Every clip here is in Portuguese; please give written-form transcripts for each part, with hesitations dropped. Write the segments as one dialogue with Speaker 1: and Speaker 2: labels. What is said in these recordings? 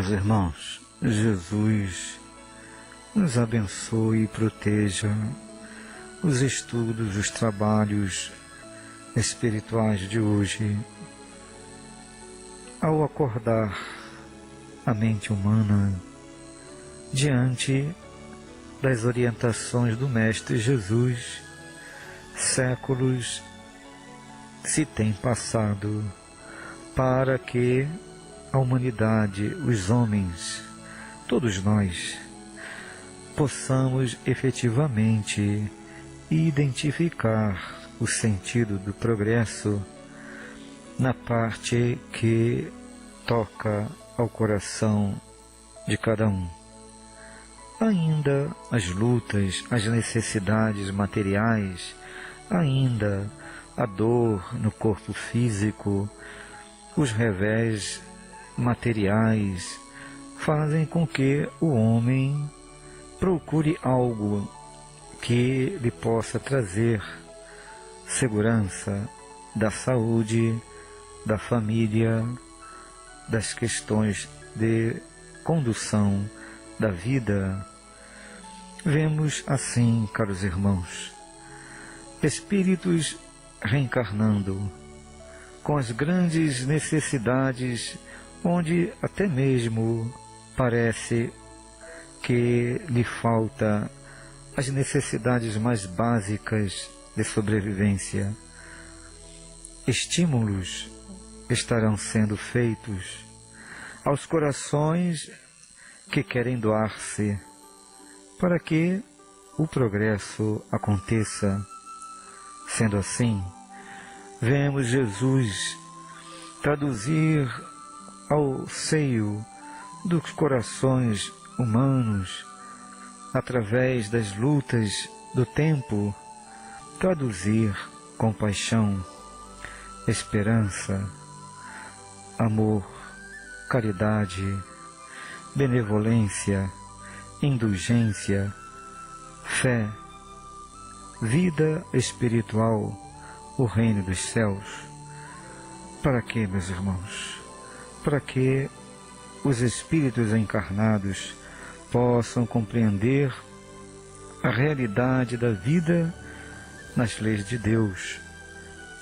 Speaker 1: Meus irmãos, Jesus nos abençoe e proteja os estudos, os trabalhos espirituais de hoje. Ao acordar a mente humana diante das orientações do Mestre Jesus, séculos se têm passado para que a humanidade, os homens, todos nós, possamos efetivamente identificar o sentido do progresso na parte que toca ao coração de cada um. Ainda as lutas, as necessidades materiais, ainda a dor no corpo físico, os revés materiais fazem com que o homem procure algo que lhe possa trazer segurança da saúde, da família, das questões de condução da vida. Vemos assim, caros irmãos, espíritos reencarnando com as grandes necessidades, onde até mesmo parece que lhe falta as necessidades mais básicas de sobrevivência. Estímulos estarão sendo feitos aos corações que querem doar-se para que o progresso aconteça. Sendo assim, vemos Jesus traduzir ao seio dos corações humanos, através das lutas do tempo, traduzir compaixão, esperança, amor, caridade, benevolência, indulgência, fé, vida espiritual, o reino dos céus. Para quê, meus irmãos? Para que os espíritos encarnados possam compreender a realidade da vida nas leis de Deus,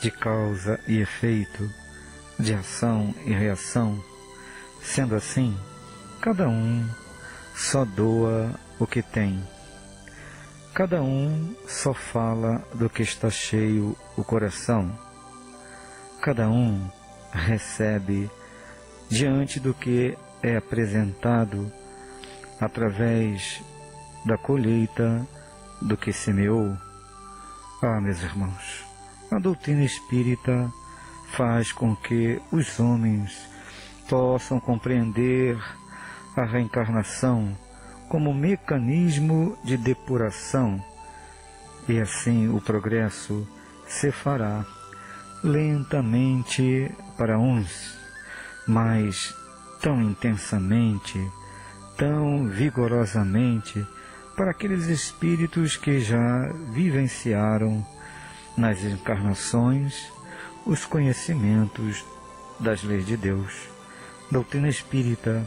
Speaker 1: de causa e efeito, de ação e reação. Sendo assim, cada um só doa o que tem. Cada um só fala do que está cheio o coração. Cada um recebe diante do que é apresentado através da colheita do que semeou. Ah, meus irmãos, a doutrina espírita faz com que os homens possam compreender a reencarnação como mecanismo de depuração, e assim o progresso se fará lentamente para uns, mas tão intensamente, tão vigorosamente para aqueles espíritos que já vivenciaram nas encarnações os conhecimentos das leis de Deus. Doutrina espírita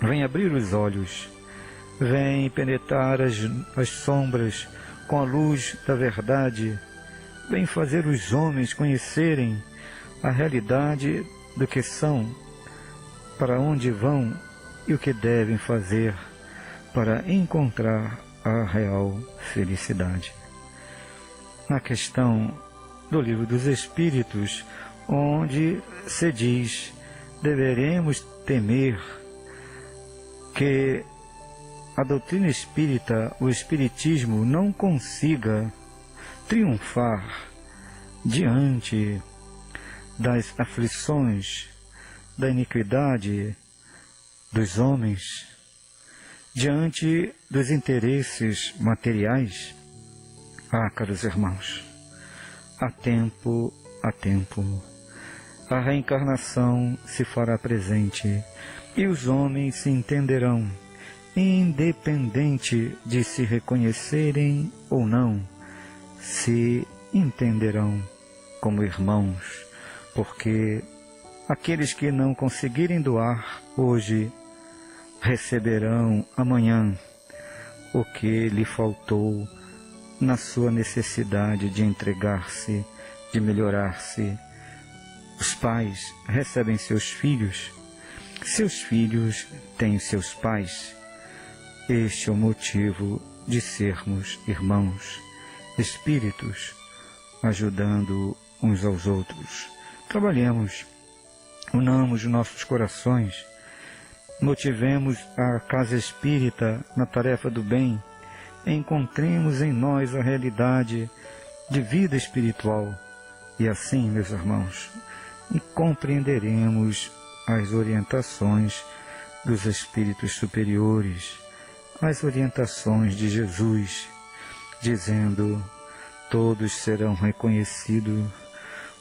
Speaker 1: vem abrir os olhos, vem penetrar as sombras com a luz da verdade, vem fazer os homens conhecerem a realidade do que são, para onde vão e o que devem fazer para encontrar a real felicidade. Na questão do Livro dos Espíritos, onde se diz: deveremos temer que a doutrina espírita, o espiritismo, não consiga triunfar diante das aflições, da iniquidade dos homens, diante dos interesses materiais. Ah, caros irmãos, há tempo, a reencarnação se fará presente e os homens se entenderão, independente de se reconhecerem ou não, se entenderão como irmãos, porque aqueles que não conseguirem doar hoje receberão amanhã o que lhe faltou na sua necessidade de entregar-se, de melhorar-se. Os pais recebem seus filhos têm seus pais. Este é o motivo de sermos irmãos, espíritos, ajudando uns aos outros. Trabalhemos, unamos nossos corações, motivemos a casa espírita na tarefa do bem, encontremos em nós a realidade de vida espiritual e assim, meus irmãos, compreenderemos as orientações dos espíritos superiores, as orientações de Jesus, dizendo: todos serão reconhecidos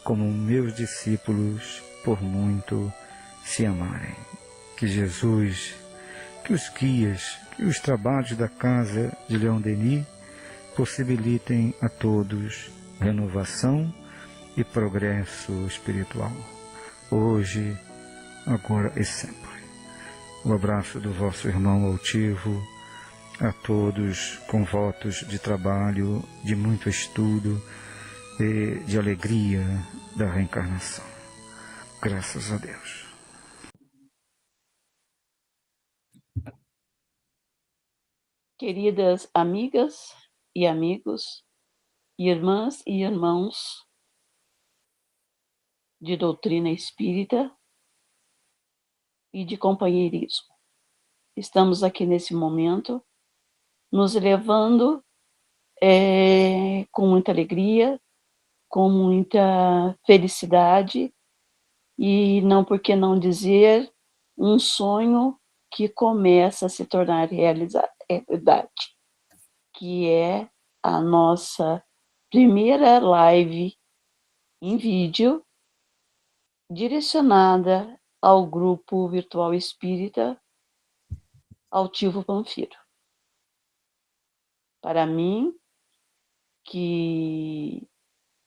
Speaker 1: como meus discípulos por muito se amarem. Que Jesus, que os guias, que os trabalhos da casa de Leon Denis possibilitem a todos renovação e progresso espiritual, hoje, agora e sempre. O abraço do vosso irmão altivo, a todos com votos de trabalho, de muito estudo e de alegria da reencarnação. Graças a Deus.
Speaker 2: Queridas amigas e amigos, irmãs e irmãos de doutrina espírita e de companheirismo, estamos aqui nesse momento nos elevando com muita alegria, com muita felicidade e, não por que não dizer, um sonho que começa a se tornar realidade, que é a nossa primeira live em vídeo direcionada ao grupo virtual espírita Altivo Panfiro. Para mim, que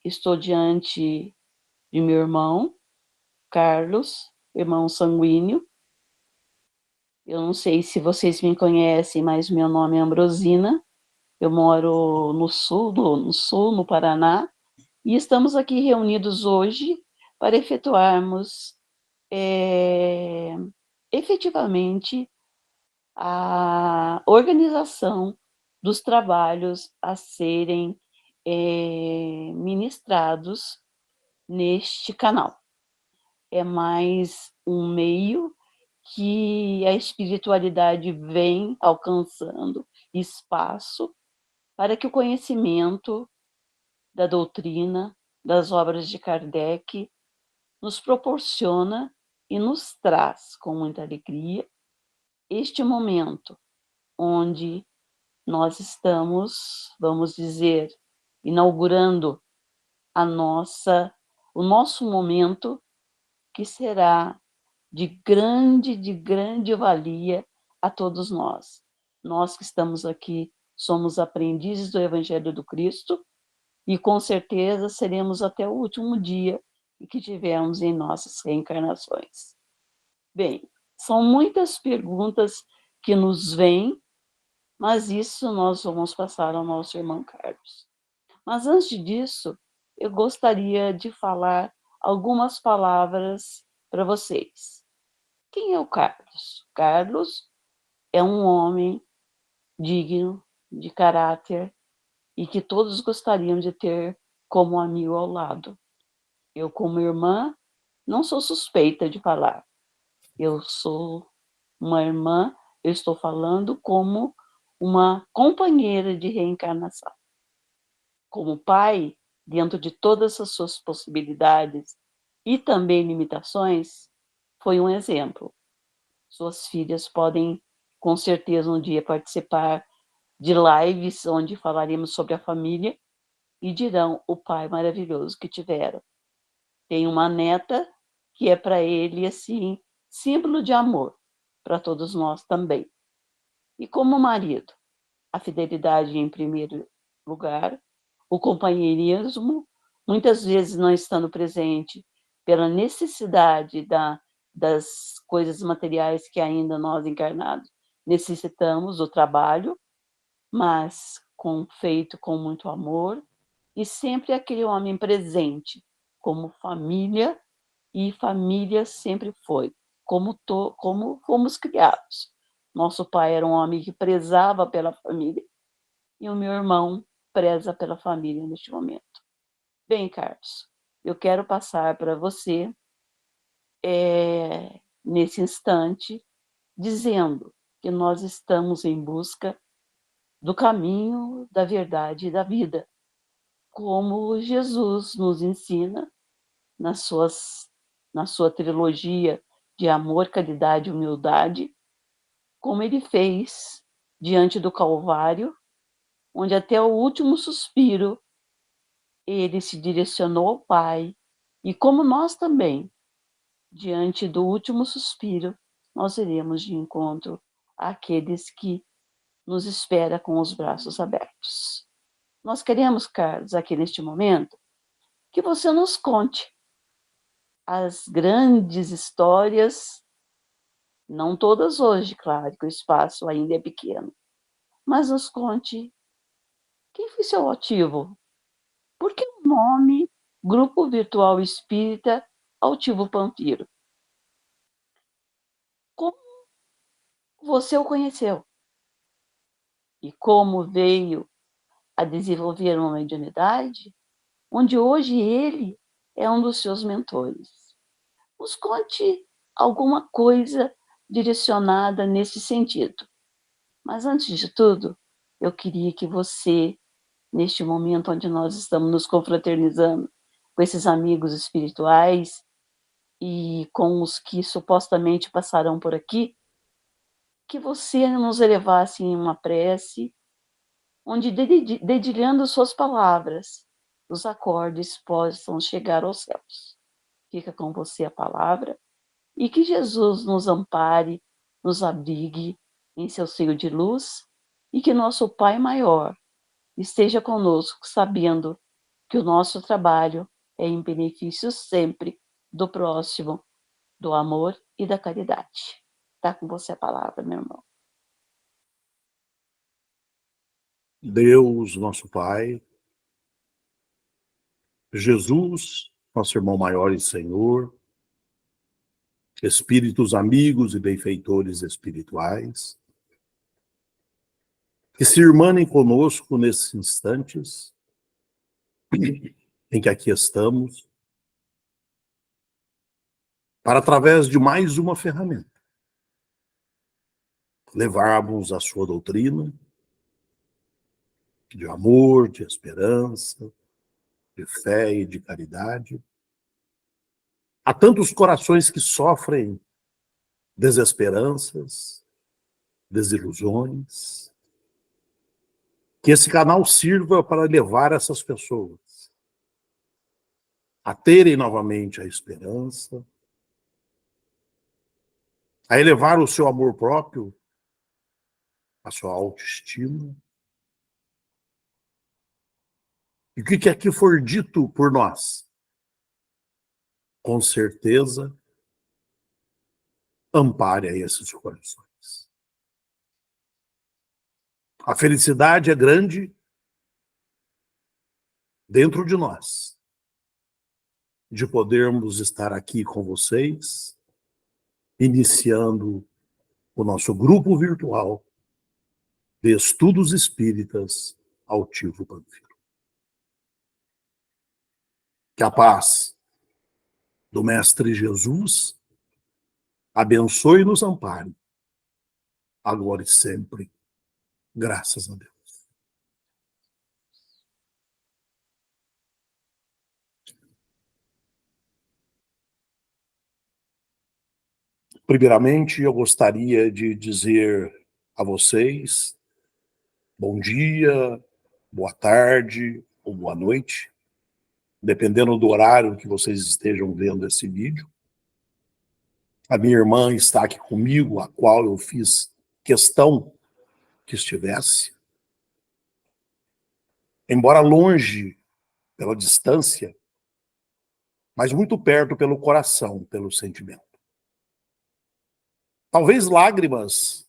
Speaker 2: estou diante de meu irmão, Carlos, irmão sanguíneo. Eu não sei se vocês me conhecem, mas meu nome é Ambrosina. Eu moro no sul, no Paraná, e estamos aqui reunidos hoje para efetuarmos efetivamente a organização dos trabalhos a serem ministrados neste canal. É mais um meio que a espiritualidade vem alcançando espaço para que o conhecimento da doutrina, das obras de Kardec, nos proporciona e nos traz com muita alegria este momento onde nós estamos, vamos dizer, inaugurando o nosso momento, que será de grande valia a todos nós. Nós que estamos aqui somos aprendizes do Evangelho do Cristo e com certeza seremos até o último dia que tivermos em nossas reencarnações. Bem, são muitas perguntas que nos vêm, mas isso nós vamos passar ao nosso irmão Carlos. Mas antes disso, eu gostaria de falar algumas palavras para vocês. Quem é o Carlos? Carlos é um homem digno, de caráter, e que todos gostariam de ter como amigo ao lado. Eu, como irmã, não sou suspeita de falar. Eu sou uma irmã, eu estou falando como uma companheira de reencarnação. Como pai, dentro de todas as suas possibilidades e também limitações, foi um exemplo. Suas filhas podem, com certeza, um dia participar de lives onde falaremos sobre a família e dirão o pai maravilhoso que tiveram. Tem uma neta que é para ele, assim, símbolo de amor, para todos nós também. E como marido, a fidelidade em primeiro lugar, o companheirismo, muitas vezes não estando presente pela necessidade das coisas materiais que ainda nós encarnados necessitamos do trabalho, mas feito com muito amor, e sempre aquele homem presente, como família, e família sempre foi, como fomos criados. Nosso pai era um homem que prezava pela família, e o meu irmão preza pela família neste momento. Bem, Carlos, eu quero passar para você, nesse instante, dizendo que nós estamos em busca do caminho, da verdade e da vida, como Jesus nos ensina na sua trilogia de amor, caridade e humildade, como ele fez diante do Calvário, onde até o último suspiro ele se direcionou ao Pai, e como nós também, diante do último suspiro, nós iremos de encontro àqueles que nos espera com os braços abertos. Nós queremos, Carlos, aqui neste momento, que você nos conte as grandes histórias, não todas hoje, claro, que o espaço ainda é pequeno, mas nos conte quem foi seu ativo. Por que o nome Grupo Virtual Espírita Altivo Panfiro? Como você o conheceu? E como veio a desenvolver uma mediunidade, onde hoje ele é um dos seus mentores? Nos conte alguma coisa direcionada nesse sentido. Mas antes de tudo, eu queria que você, neste momento onde nós estamos nos confraternizando com esses amigos espirituais e com os que supostamente passarão por aqui, que você nos elevasse em uma prece, onde, dedilhando suas palavras, os acordes possam chegar aos céus. Fica com você a palavra, e que Jesus nos ampare, nos abrigue em seu seio de luz, e que nosso Pai maior esteja conosco, sabendo que o nosso trabalho é em benefício sempre do próximo, do amor e da caridade. Está com você a palavra, meu irmão.
Speaker 3: Deus, nosso Pai, Jesus, nosso irmão maior e Senhor, espíritos amigos e benfeitores espirituais, que se irmanem conosco nesses instantes em que aqui estamos, para, através de mais uma ferramenta, levarmos a sua doutrina de amor, de esperança, de fé e de caridade a tantos corações que sofrem desesperanças, desilusões. Que esse canal sirva para levar essas pessoas a terem novamente a esperança, a elevar o seu amor próprio, a sua autoestima. E o que aqui for dito por nós, com certeza, ampare a esses corações. A felicidade é grande dentro de nós, de podermos estar aqui com vocês, iniciando o nosso grupo virtual de estudos espíritas Altivo Panfiro. Que a paz do Mestre Jesus abençoe e nos ampare, agora e sempre, graças a Deus. Primeiramente, eu gostaria de dizer a vocês bom dia, boa tarde ou boa noite, dependendo do horário que vocês estejam vendo esse vídeo. A minha irmã está aqui comigo, a qual eu fiz questão que estivesse. Embora longe pela distância, mas muito perto pelo coração, pelo sentimento. Talvez lágrimas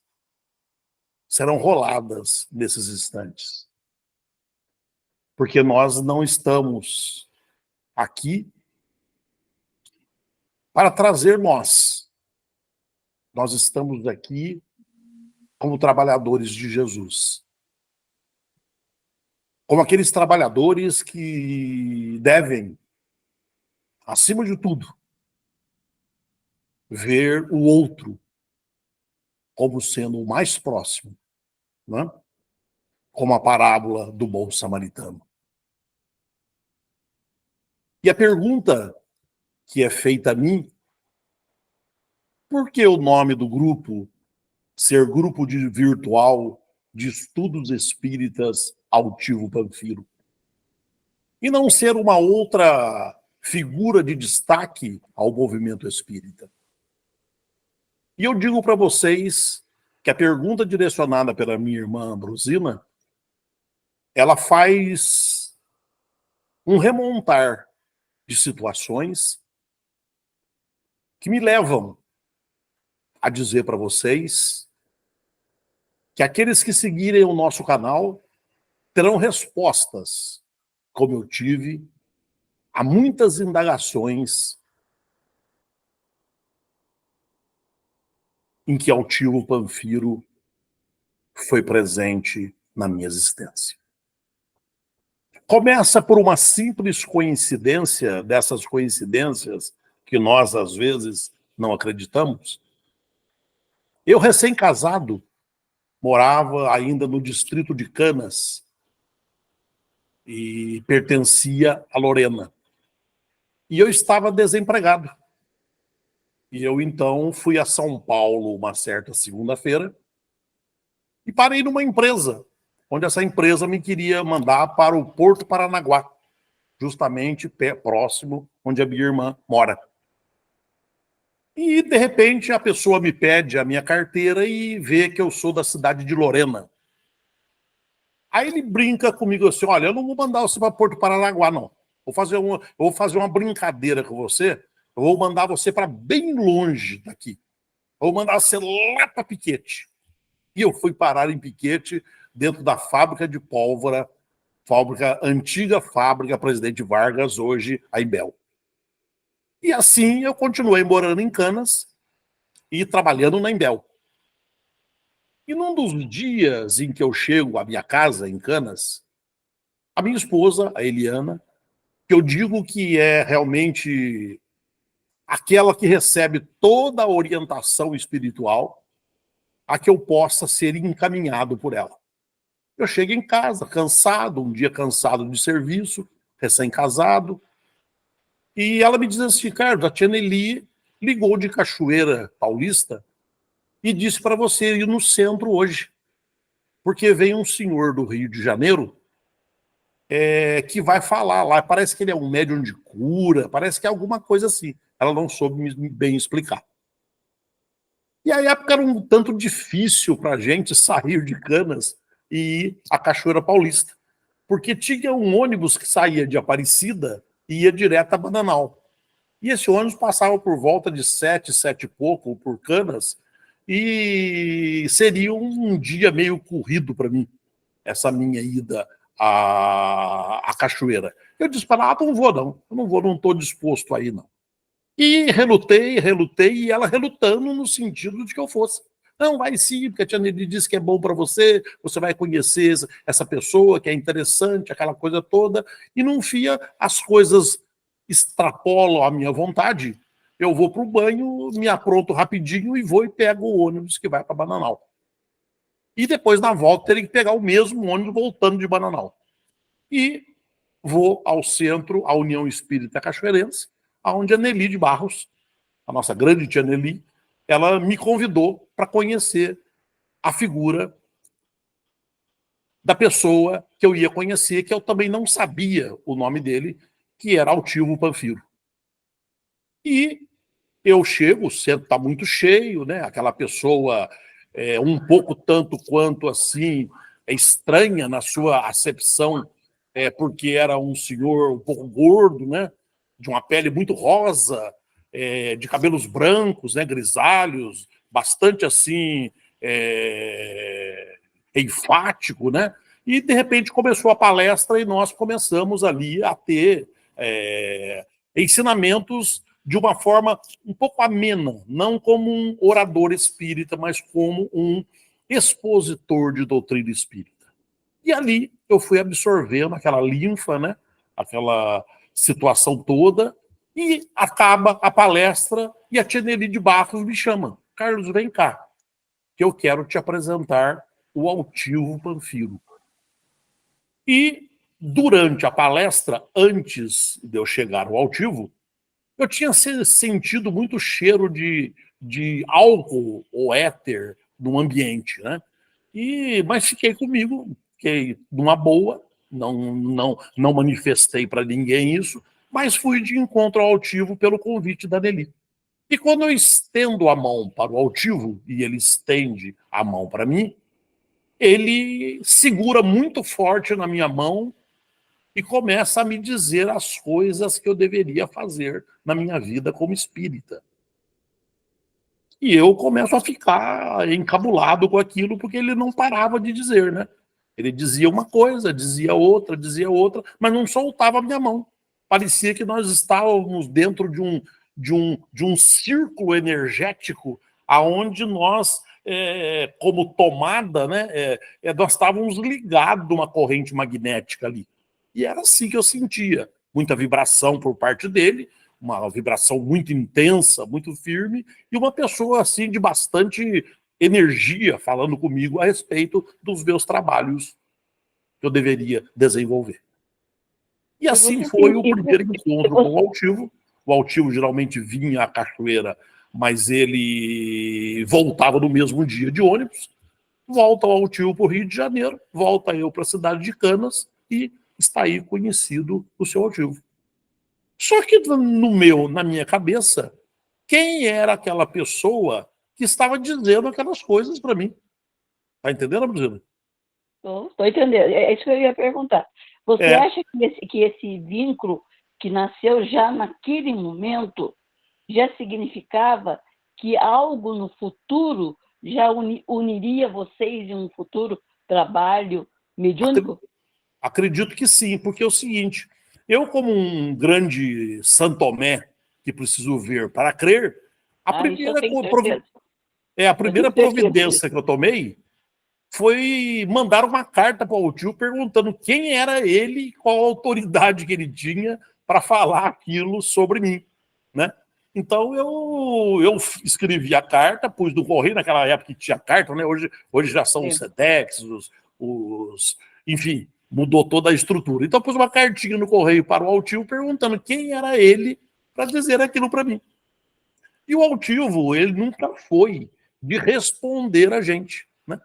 Speaker 3: serão roladas nesses instantes, porque nós não estamos aqui para trazer nós. Nós estamos aqui como trabalhadores de Jesus. Como aqueles trabalhadores que devem, acima de tudo, ver o outro como sendo o mais próximo, né? Como a parábola do bom samaritano. E a pergunta que é feita a mim, por que o nome do grupo ser Grupo de Virtual de Estudos Espíritas Altivo Panfiro? E não ser uma outra figura de destaque ao movimento espírita? E eu digo para vocês que a pergunta direcionada pela minha irmã Ambrosina, ela faz um remontar de situações que me levam a dizer para vocês que aqueles que seguirem o nosso canal terão respostas, como eu tive, a muitas indagações em que Altivo Panfiro foi presente na minha existência. Começa por uma simples coincidência, dessas coincidências que nós, às vezes, não acreditamos. Eu, recém-casado, morava ainda no distrito de Canas e pertencia a Lorena. E eu estava desempregado. E eu, então, fui a São Paulo uma certa segunda-feira e parei numa empresa, onde essa empresa me queria mandar para o Porto Paranaguá, justamente próximo onde a minha irmã mora. E, de repente, a pessoa me pede a minha carteira e vê que eu sou da cidade de Lorena. Aí ele brinca comigo assim, olha, eu não vou mandar você para Porto Paranaguá, não. Vou fazer uma brincadeira com você, eu vou mandar você para bem longe daqui. Eu vou mandar você lá para Piquete. E eu fui parar em Piquete, dentro da fábrica de pólvora, antiga fábrica Presidente Vargas, hoje a Imbel. E assim eu continuei morando em Canas e trabalhando na Imbel. E num dos dias em que eu chego à minha casa, em Canas, a minha esposa, a Eliana, que eu digo que é realmente aquela que recebe toda a orientação espiritual, a que eu possa ser encaminhado por ela. Eu chego em casa, cansado, um dia cansado de serviço, recém-casado, e ela me diz assim, Ricardo, a tia Nelly ligou de Cachoeira Paulista e disse para você ir no centro hoje, porque vem um senhor do Rio de Janeiro que vai falar lá, parece que ele é um médium de cura, parece que é alguma coisa assim. Ela não soube bem explicar. E a época era um tanto difícil para a gente sair de Canas e ir à Cachoeira Paulista, porque tinha um ônibus que saía de Aparecida e ia direto a Bananal. E esse ônibus passava por volta de 7 e pouco por Canas, e seria um dia meio corrido para mim, essa minha ida à Cachoeira. Eu disse para ela, não vou não, eu não vou, não estou disposto a ir não. E relutei, e ela relutando no sentido de que eu fosse. Não, vai sim, porque a tia Nelly disse que é bom para você, você vai conhecer essa pessoa que é interessante, aquela coisa toda, e no fim as coisas extrapolam a minha vontade. Eu vou para o banho, me apronto rapidinho e vou e pego o ônibus que vai para Bananal. E depois, na volta, terei que pegar o mesmo ônibus voltando de Bananal. E vou ao centro, à União Espírita Cachoeirense, onde a Nelly de Barros, a nossa grande tia Nelly, ela me convidou para conhecer a figura da pessoa que eu ia conhecer, que eu também não sabia o nome dele, que era Altivo Panfiro. E eu chego, o centro está muito cheio, né? Aquela pessoa um pouco tanto quanto assim, estranha na sua acepção, porque era um senhor um pouco gordo, né? De uma pele muito rosa, de cabelos brancos, né? Grisalhos, bastante assim, enfático, né? E, de repente, começou a palestra e nós começamos ali a ter ensinamentos de uma forma um pouco amena, não como um orador espírita, mas como um expositor de doutrina espírita. E ali eu fui absorvendo aquela linfa, né? Aquela situação toda, e acaba a palestra e a Tia Nelly de Barros me chama. Carlos, vem cá, que eu quero te apresentar o Altivo Panfiro. E durante a palestra, antes de eu chegar ao Altivo, eu tinha sentido muito cheiro de álcool ou éter no ambiente, né? Mas fiquei comigo, fiquei numa boa, não manifestei para ninguém isso, mas fui de encontro ao Altivo pelo convite da Nelly. E quando eu estendo a mão para o Altivo, e ele estende a mão para mim, ele segura muito forte na minha mão e começa a me dizer as coisas que eu deveria fazer na minha vida como espírita. E eu começo a ficar encabulado com aquilo, porque ele não parava de dizer, né? Ele dizia uma coisa, dizia outra, mas não soltava a minha mão. Parecia que nós estávamos dentro de um círculo energético aonde nós, como tomada, né, nós estávamos ligados a uma corrente magnética ali. E era assim que eu sentia. Muita vibração por parte dele, uma vibração muito intensa, muito firme, e uma pessoa assim de bastante energia falando comigo a respeito dos meus trabalhos que eu deveria desenvolver. E assim foi o primeiro encontro com o Altivo. O Altivo geralmente vinha à cachoeira, mas ele voltava no mesmo dia de ônibus. Volta o Altivo para o Rio de Janeiro, volta eu para a cidade de Canas e está aí conhecido o seu Altivo. Só que na minha cabeça, quem era aquela pessoa que estava dizendo aquelas coisas para mim? Tá entendendo, Bruna?
Speaker 2: Estou entendendo. É isso que eu ia perguntar. Você acha que esse vínculo que nasceu já naquele momento já significava que algo no futuro já uniria vocês em um futuro trabalho mediúnico?
Speaker 3: Acredito que sim, porque é o seguinte, eu como um grande Santomé que preciso ver para crer, a primeira providência que eu tomei foi mandar uma carta para o Altivo perguntando quem era ele e qual autoridade que ele tinha para falar aquilo sobre mim, né? Então eu escrevi a carta, pus no correio, naquela época que tinha carta, né? Hoje já são os SEDEX, enfim, mudou toda a estrutura. Então pus uma cartinha no correio para o Altivo perguntando quem era ele para dizer aquilo para mim. E o Altivo, ele nunca foi de responder a gente, né?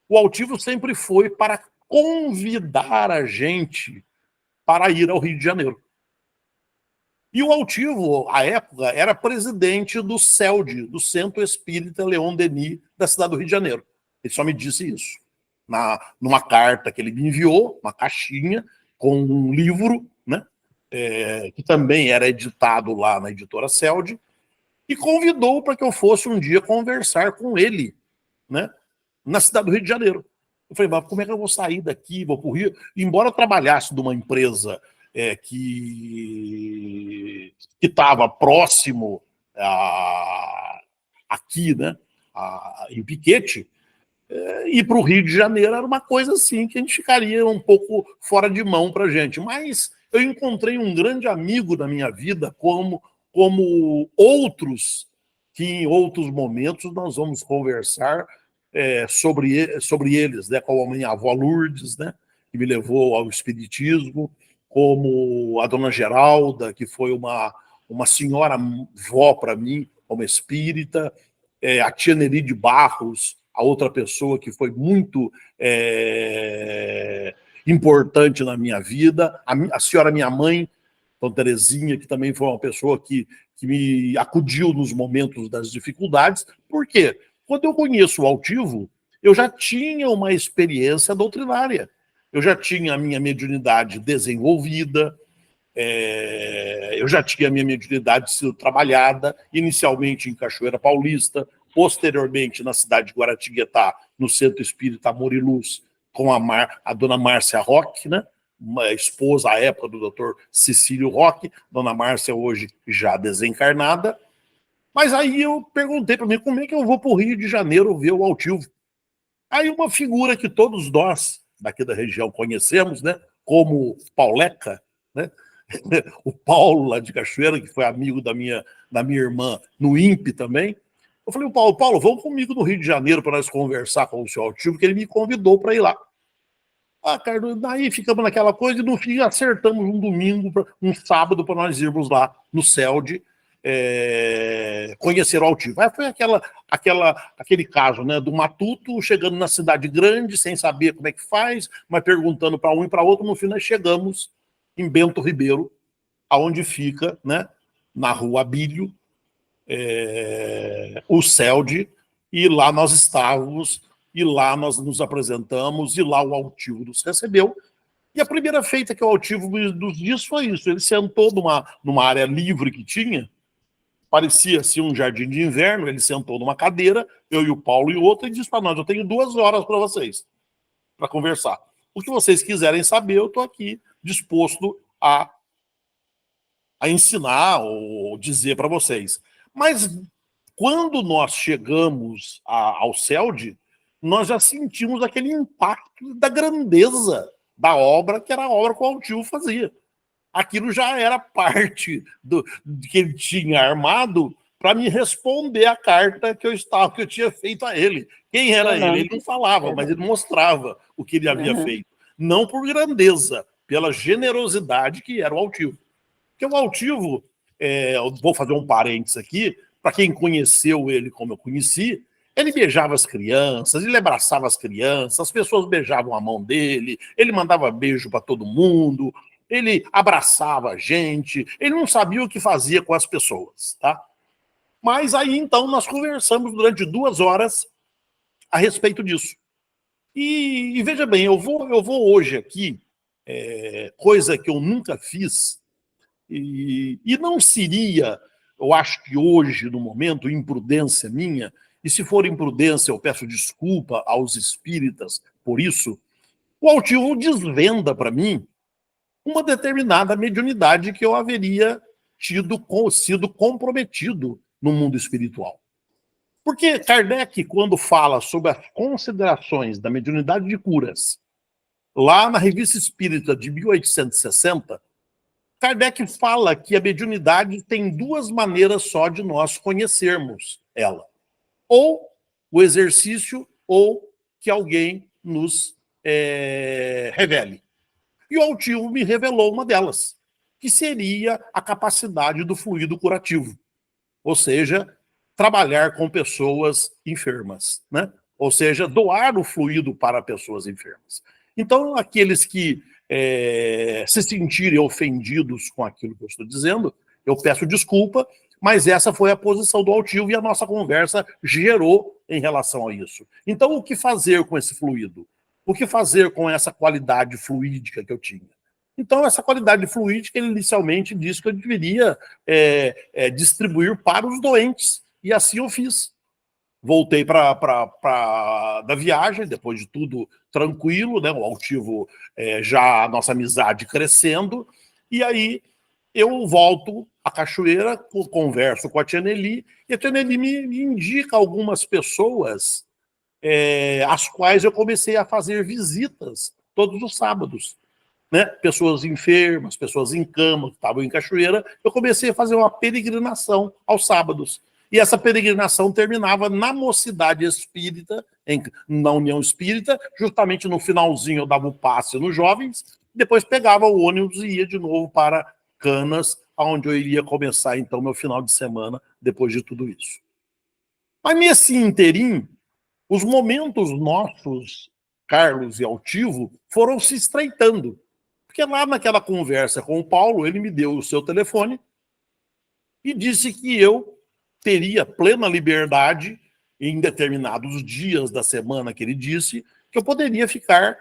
Speaker 3: O Altivo sempre foi para convidar a gente para ir ao Rio de Janeiro. E o Altivo, à época, era presidente do CELD, do Centro Espírita Leon Denis, da cidade do Rio de Janeiro. Ele só me disse isso. Numa carta que ele me enviou, uma caixinha, com um livro, né, que também era editado lá na editora CELD, e convidou para que eu fosse um dia conversar com ele, né, na cidade do Rio de Janeiro. Eu falei, mas como é que eu vou sair daqui, vou para o Rio? Embora eu trabalhasse numa empresa que estava próximo aqui, né, em Piquete, ir para o Rio de Janeiro era uma coisa assim que a gente ficaria um pouco fora de mão para a gente. Mas eu encontrei um grande amigo na minha vida, como outros, que em outros momentos nós vamos conversar sobre eles, né, como a minha avó Lourdes, né, que me levou ao espiritismo, como a dona Geralda, que foi uma senhora vó para mim, como espírita, a tia Nelly de Barros, a outra pessoa que foi muito importante na minha vida, a senhora minha mãe, Dona Terezinha, que também foi uma pessoa que me acudiu nos momentos das dificuldades. Por quê? Quando eu conheço o Altivo, eu já tinha uma experiência doutrinária. Eu já tinha a minha mediunidade desenvolvida, eu já tinha a minha mediunidade sido trabalhada, inicialmente em Cachoeira Paulista, posteriormente na cidade de Guaratinguetá, no Centro Espírita Amor e Luz, com a dona Márcia Roque, né? Uma esposa à época do Dr. Cecílio Roque, dona Márcia hoje já desencarnada. Mas aí eu perguntei para mim, como é que eu vou para o Rio de Janeiro ver o Altivo? Aí uma figura que todos nós daqui da região conhecemos, né, como Pauleca, né, o Paulo lá de Cachoeira, que foi amigo da minha irmã no INPE também. Eu falei, Paulo, vamos comigo no Rio de Janeiro para nós conversar com o senhor Altivo, que ele me convidou para ir lá. Ah, Carlos, daí ficamos naquela coisa e no fim acertamos um domingo, um sábado para nós irmos lá no CELD conhecer o Altivo. Aí foi aquele caso, né, do matuto chegando na cidade grande sem saber como é que faz, mas perguntando para um e para outro. No fim nós chegamos em Bento Ribeiro, aonde fica, né, na rua Abílio, o CELD, e lá nós estávamos, e lá nós nos apresentamos, e lá o Altivo nos recebeu. E a primeira feita que o Altivo nos disse foi isso. Ele sentou numa área livre que tinha, parecia assim um jardim de inverno. Ele sentou numa cadeira, eu e o Paulo e o outro, e disse para nós, eu tenho 2 horas para vocês, para conversar. O que vocês quiserem saber, eu estou aqui disposto a ensinar ou dizer para vocês. Mas quando nós chegamos ao CELD, nós já sentimos aquele impacto da grandeza da obra, que era a obra que o Altivo fazia. Aquilo já era parte que ele tinha armado para me responder a carta que eu tinha feito a ele. Quem era ele? Ele não falava, mas ele mostrava o que ele havia feito. Não por grandeza, pela generosidade que era o Altivo. Porque o Altivo, eu vou fazer um parênteses aqui, para quem conheceu ele como eu conheci, ele beijava as crianças, ele abraçava as crianças, as pessoas beijavam a mão dele, ele mandava beijo para todo mundo, ele abraçava a gente, ele não sabia o que fazia com as pessoas, tá? Mas aí, então, nós conversamos durante 2 horas a respeito disso. E veja bem, eu vou hoje aqui, coisa que eu nunca fiz, e não seria, eu acho que hoje, no momento, imprudência minha, e se for imprudência, eu peço desculpa aos espíritas por isso. O Altivo desvenda para mim uma determinada mediunidade que eu haveria sido comprometido no mundo espiritual. Porque Kardec, quando fala sobre as considerações da mediunidade de curas, lá na Revista Espírita de 1860, Kardec fala que a mediunidade tem 2 maneiras só de nós conhecermos ela. Ou o exercício, ou que alguém nos revele. E o Altivo me revelou uma delas, que seria a capacidade do fluido curativo. Ou seja, trabalhar com pessoas enfermas, né? Ou seja, doar o fluido para pessoas enfermas. Então, aqueles que se sentirem ofendidos com aquilo que eu estou dizendo, eu peço desculpa, mas essa foi a posição do Altivo e a nossa conversa gerou em relação a isso. Então, o que fazer com esse fluido? O que fazer com essa qualidade fluídica que eu tinha? Então, essa qualidade fluídica, ele inicialmente disse que eu deveria distribuir para os doentes, e assim eu fiz. Voltei da viagem, depois de tudo tranquilo, né? O Altivo, já a nossa amizade crescendo, e aí eu volto à Cachoeira, converso com a Tia Nelly, e a Tia Nelly me indica algumas pessoas às quais eu comecei a fazer visitas todos os sábados. Né? Pessoas enfermas, pessoas em cama, que estavam em Cachoeira, eu comecei a fazer uma peregrinação aos sábados. E essa peregrinação terminava na Mocidade Espírita, na União Espírita, justamente no finalzinho eu dava o passe nos jovens, depois pegava o ônibus e ia de novo para Canas, onde eu iria começar então meu final de semana depois de tudo isso. Mas nesse interim, os momentos nossos, Carlos e Altivo, foram se estreitando. Porque lá naquela conversa com o Paulo, ele me deu o seu telefone e disse que eu teria plena liberdade em determinados dias da semana que ele disse, que eu poderia ficar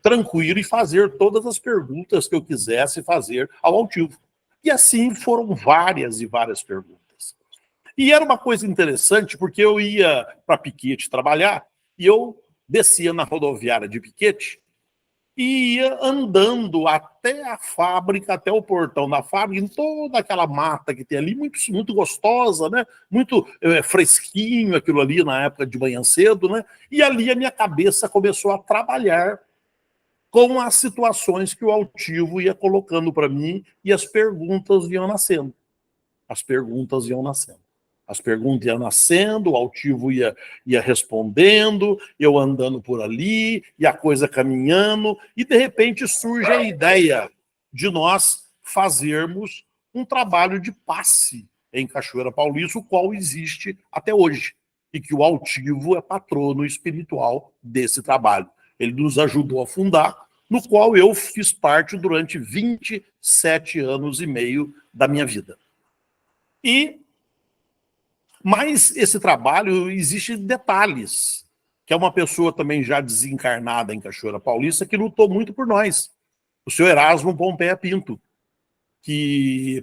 Speaker 3: tranquilo e fazer todas as perguntas que eu quisesse fazer ao Altivo. E assim foram várias e várias perguntas. E era uma coisa interessante, porque eu ia para Piquete trabalhar, e eu descia na rodoviária de Piquete, e ia andando até a fábrica, até o portão da fábrica, em toda aquela mata que tem ali, muito, muito gostosa, né? Muito fresquinho aquilo ali na época de manhã cedo, né? E ali a minha cabeça começou a trabalhar com as situações que o altivo ia colocando para mim e as perguntas iam nascendo. As perguntas iam nascendo. As perguntas iam nascendo, o altivo ia respondendo, eu andando por ali, e a coisa caminhando, e de repente surge a ideia de nós fazermos um trabalho de passe em Cachoeira Paulista, o qual existe até hoje, e que o altivo é patrono espiritual desse trabalho. Ele nos ajudou a fundar, no qual eu fiz parte durante 27 anos e meio da minha vida. Mas esse trabalho existe detalhes, que é uma pessoa também já desencarnada em Cachoeira Paulista que lutou muito por nós, o senhor Erasmo Pompeia Pinto,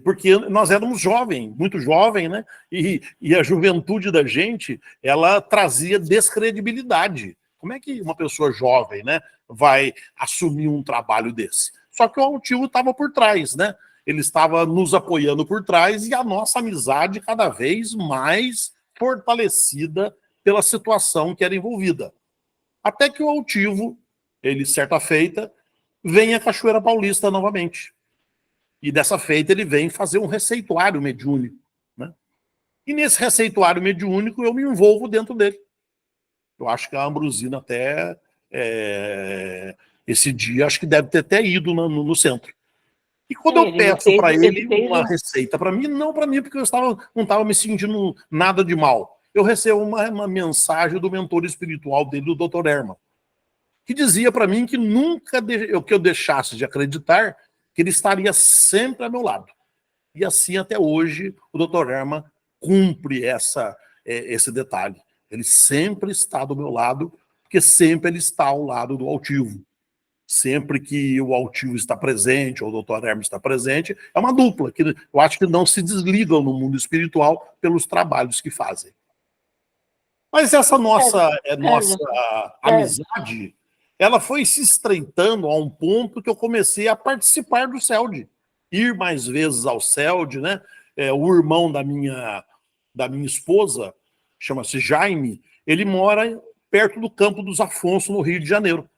Speaker 3: porque nós éramos jovens, muito jovem, né? E a juventude da gente, ela trazia descredibilidade. Como é que uma pessoa jovem, né, vai assumir um trabalho desse? Só que o altivo estava por trás, né? Ele estava nos apoiando por trás e a nossa amizade cada vez mais fortalecida pela situação que era envolvida. Até que o altivo, ele, certa feita, vem a Cachoeira Paulista novamente. E dessa feita ele vem fazer um receituário mediúnico, né? E nesse receituário mediúnico eu me envolvo dentro dele. Eu acho que a Ambrosina até esse dia, acho que deve ter até ido no centro. E quando eu peço para ele uma receita para mim, não para mim, porque eu não estava me sentindo nada de mal. Eu recebo uma mensagem do mentor espiritual dele, do Dr. Herman, que dizia para mim que nunca que eu deixasse de acreditar que ele estaria sempre ao meu lado. E assim até hoje o Dr. Herman cumpre esse detalhe. Ele sempre está do meu lado, porque sempre ele está ao lado do altivo. Sempre que o altivo está presente, ou o Dr. Hermes está presente, é uma dupla, que eu acho que não se desligam no mundo espiritual pelos trabalhos que fazem. Mas essa nossa amizade, ela foi se estreitando a um ponto que eu comecei a participar do CELD, ir mais vezes ao CELD, né? O irmão da minha esposa, chama-se Jaime, ele mora perto do Campo dos Afonso, no Rio de Janeiro.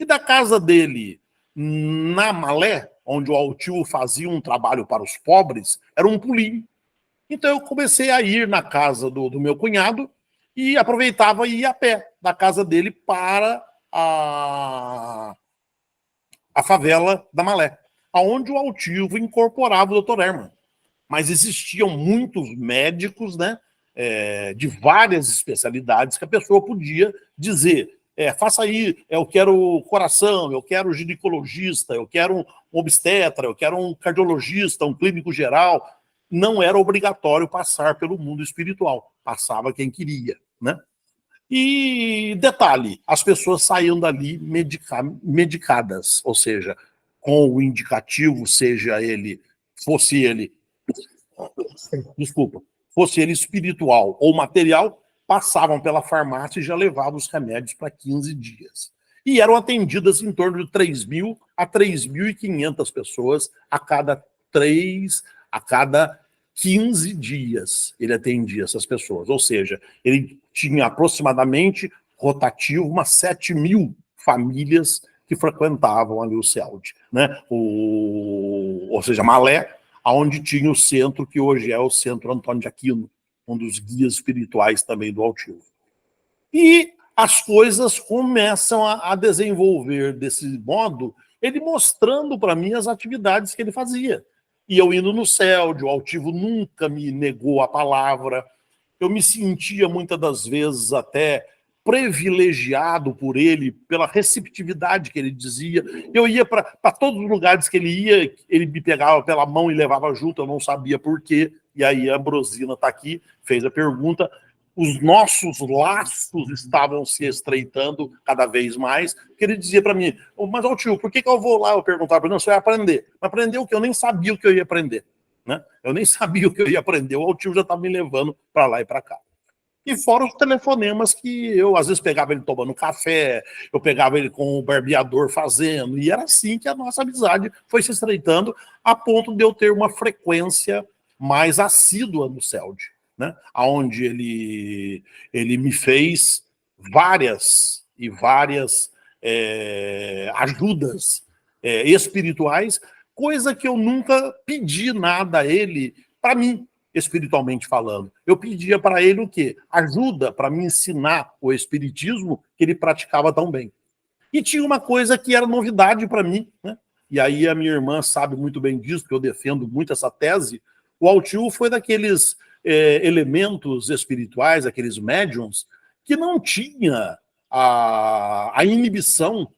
Speaker 3: E da casa dele, na Malé, onde o altivo fazia um trabalho para os pobres, era um pulinho. Então eu comecei a ir na casa do meu cunhado e aproveitava e ia a pé da casa dele para a favela da Malé, aonde o altivo incorporava o Dr. Herman. Mas existiam muitos médicos, né, de várias especialidades que a pessoa podia dizer: faça aí, eu quero coração, eu quero ginecologista, eu quero um obstetra, eu quero um cardiologista, um clínico geral. Não era obrigatório passar pelo mundo espiritual, passava quem queria, né? E detalhe, as pessoas saíam dali medicadas, ou seja, com o indicativo, fosse ele espiritual ou material, passavam pela farmácia e já levavam os remédios para 15 dias. E eram atendidas em torno de 3.000 a 3.500 pessoas a cada 15 dias ele atendia essas pessoas. Ou seja, ele tinha aproximadamente, rotativo, umas 7.000 famílias que frequentavam ali o CELD, né? Ou seja, Malé, onde tinha o centro que hoje é o Centro Antônio de Aquino, um dos guias espirituais também do altivo. E as coisas começam a desenvolver desse modo, ele mostrando para mim as atividades que ele fazia. E eu indo no CELD, o altivo nunca me negou a palavra, eu me sentia muitas das vezes até privilegiado por ele, pela receptividade que ele dizia. Eu ia para todos os lugares que ele ia, ele me pegava pela mão e levava junto, eu não sabia por quê. E aí a Ambrosina está aqui, fez a pergunta. Os nossos laços estavam se estreitando cada vez mais, porque ele dizia para mim: mas, tio, por que eu vou lá? Eu perguntava para ele: não, você vai aprender. Mas aprender o que? Eu nem sabia o que eu ia aprender, né? Eu nem sabia o que eu ia aprender, o altivo já estava me levando para lá e para cá. E fora os telefonemas que eu, às vezes, pegava ele tomando café, eu pegava ele com o barbeador fazendo, e era assim que a nossa amizade foi se estreitando, a ponto de eu ter uma frequência mais assídua no CELD, né? Onde ele me fez várias ajudas espirituais, coisa que eu nunca pedi nada a ele para mim, espiritualmente falando. Eu pedia para ele o quê? Ajuda para me ensinar o espiritismo que ele praticava tão bem. E tinha uma coisa que era novidade para mim, né? E aí a minha irmã sabe muito bem disso, porque eu defendo muito essa tese. O Altivo foi daqueles elementos espirituais, aqueles médiums, que não tinha a inibição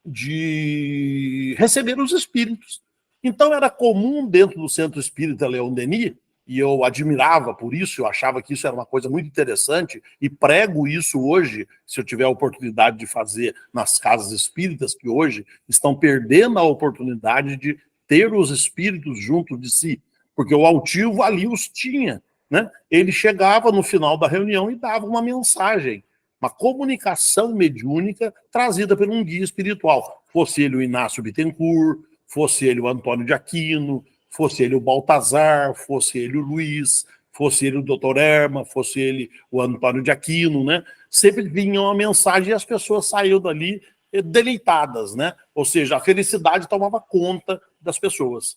Speaker 3: de receber os espíritos. Então era comum dentro do Centro Espírita Leon Denis, e eu admirava por isso, eu achava que isso era uma coisa muito interessante, e prego isso hoje, se eu tiver a oportunidade de fazer nas casas espíritas, que hoje estão perdendo a oportunidade de ter os espíritos junto de si, porque o altivo ali os tinha, né? Ele chegava no final da reunião e dava uma mensagem, uma comunicação mediúnica trazida por um guia espiritual, fosse ele o Inácio Bittencourt, fosse ele o Antônio de Aquino, fosse ele o Baltazar, fosse ele o Luiz, fosse ele o Dr. Erma, fosse ele o Antônio de Aquino, né? Sempre vinha uma mensagem e as pessoas saíam dali deleitadas, né? Ou seja, a felicidade tomava conta das pessoas.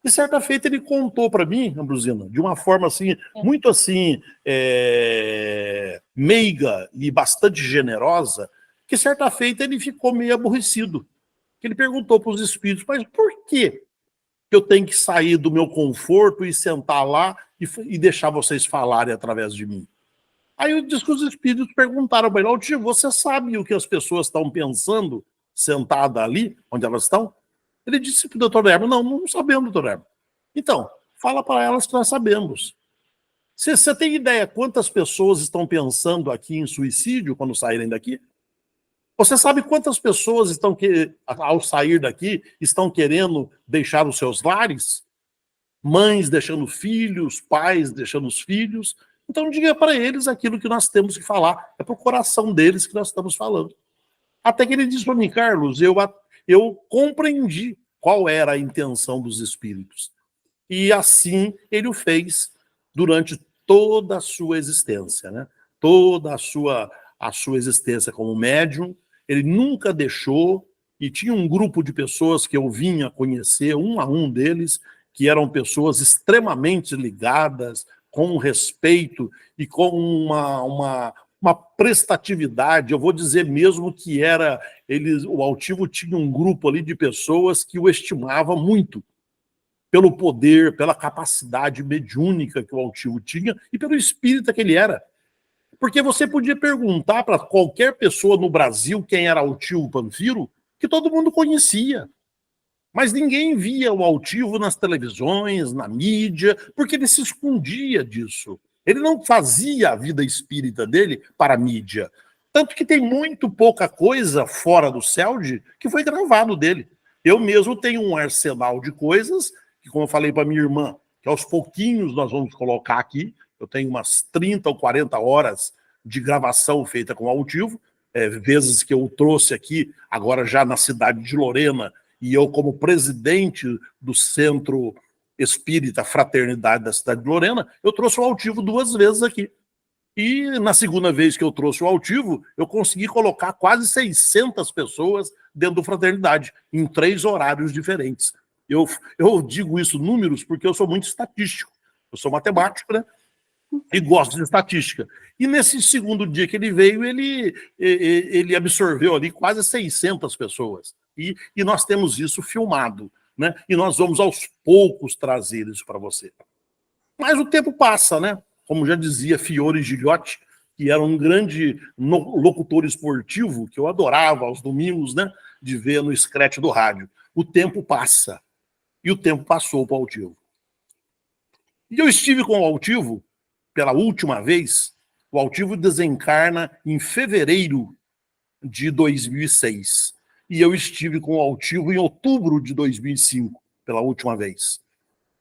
Speaker 3: E certa feita ele contou para mim, Ambrosina, de uma forma assim, muito assim, meiga e bastante generosa, que certa feita ele ficou meio aborrecido. Ele perguntou para os espíritos, mas por que eu tenho que sair do meu conforto e sentar lá e deixar vocês falarem através de mim? Aí eu disse que os espíritos perguntaram para ele, Altivo, você sabe o que as pessoas estão pensando sentada ali, onde elas estão? Ele disse para o doutor Herman, não sabemos, doutor Herman. Então, fala para elas que nós sabemos. Você tem ideia quantas pessoas estão pensando aqui em suicídio quando saírem daqui? Você sabe quantas pessoas estão ao sair daqui estão querendo deixar os seus lares? Mães deixando filhos, pais deixando os filhos. Então diga para eles aquilo que nós temos que falar. É para o coração deles que nós estamos falando. Até que ele disse para mim, Carlos, eu compreendi qual era a intenção dos espíritos. E assim ele o fez durante toda a sua existência, né? Toda a sua existência como médium. Ele nunca deixou, e tinha um grupo de pessoas que eu vinha conhecer, um a um deles, que eram pessoas extremamente ligadas, com respeito e com uma prestatividade. Eu vou dizer mesmo que o Altivo tinha um grupo ali de pessoas que o estimava muito, pelo poder, pela capacidade mediúnica que o Altivo tinha e pelo espírita que ele era. Porque você podia perguntar para qualquer pessoa no Brasil quem era Altivo Panfiro, que todo mundo conhecia. Mas ninguém via o Altivo nas televisões, na mídia, porque ele se escondia disso. Ele não fazia a vida espírita dele para a mídia. Tanto que tem muito pouca coisa fora do CELD que foi gravado dele. Eu mesmo tenho um arsenal de coisas que, como eu falei para minha irmã, que aos pouquinhos nós vamos colocar aqui. Eu tenho umas 30 ou 40 horas de gravação feita com o Altivo, vezes que eu trouxe aqui, agora já na cidade de Lorena, e eu como presidente do Centro Espírita Fraternidade da cidade de Lorena, eu trouxe o Altivo 2 vezes aqui. E na segunda vez que eu trouxe o Altivo, eu consegui colocar quase 600 pessoas dentro do Fraternidade, em 3 horários diferentes. Eu digo isso, números, porque eu sou muito estatístico. Eu sou matemático, né? E gosto de estatística. E nesse segundo dia que ele veio, ele absorveu ali quase 600 pessoas. E nós temos isso filmado, né? E nós vamos aos poucos trazer isso para você. Mas o tempo passa, né? Como já dizia Fiore Gigliotti, que era um grande locutor esportivo, que eu adorava aos domingos, né? De ver no escrete do rádio. O tempo passa. E o tempo passou para o Altivo. E eu estive com o Altivo pela última vez. O Altivo desencarna em fevereiro de 2006. E eu estive com o Altivo em outubro de 2005, pela última vez.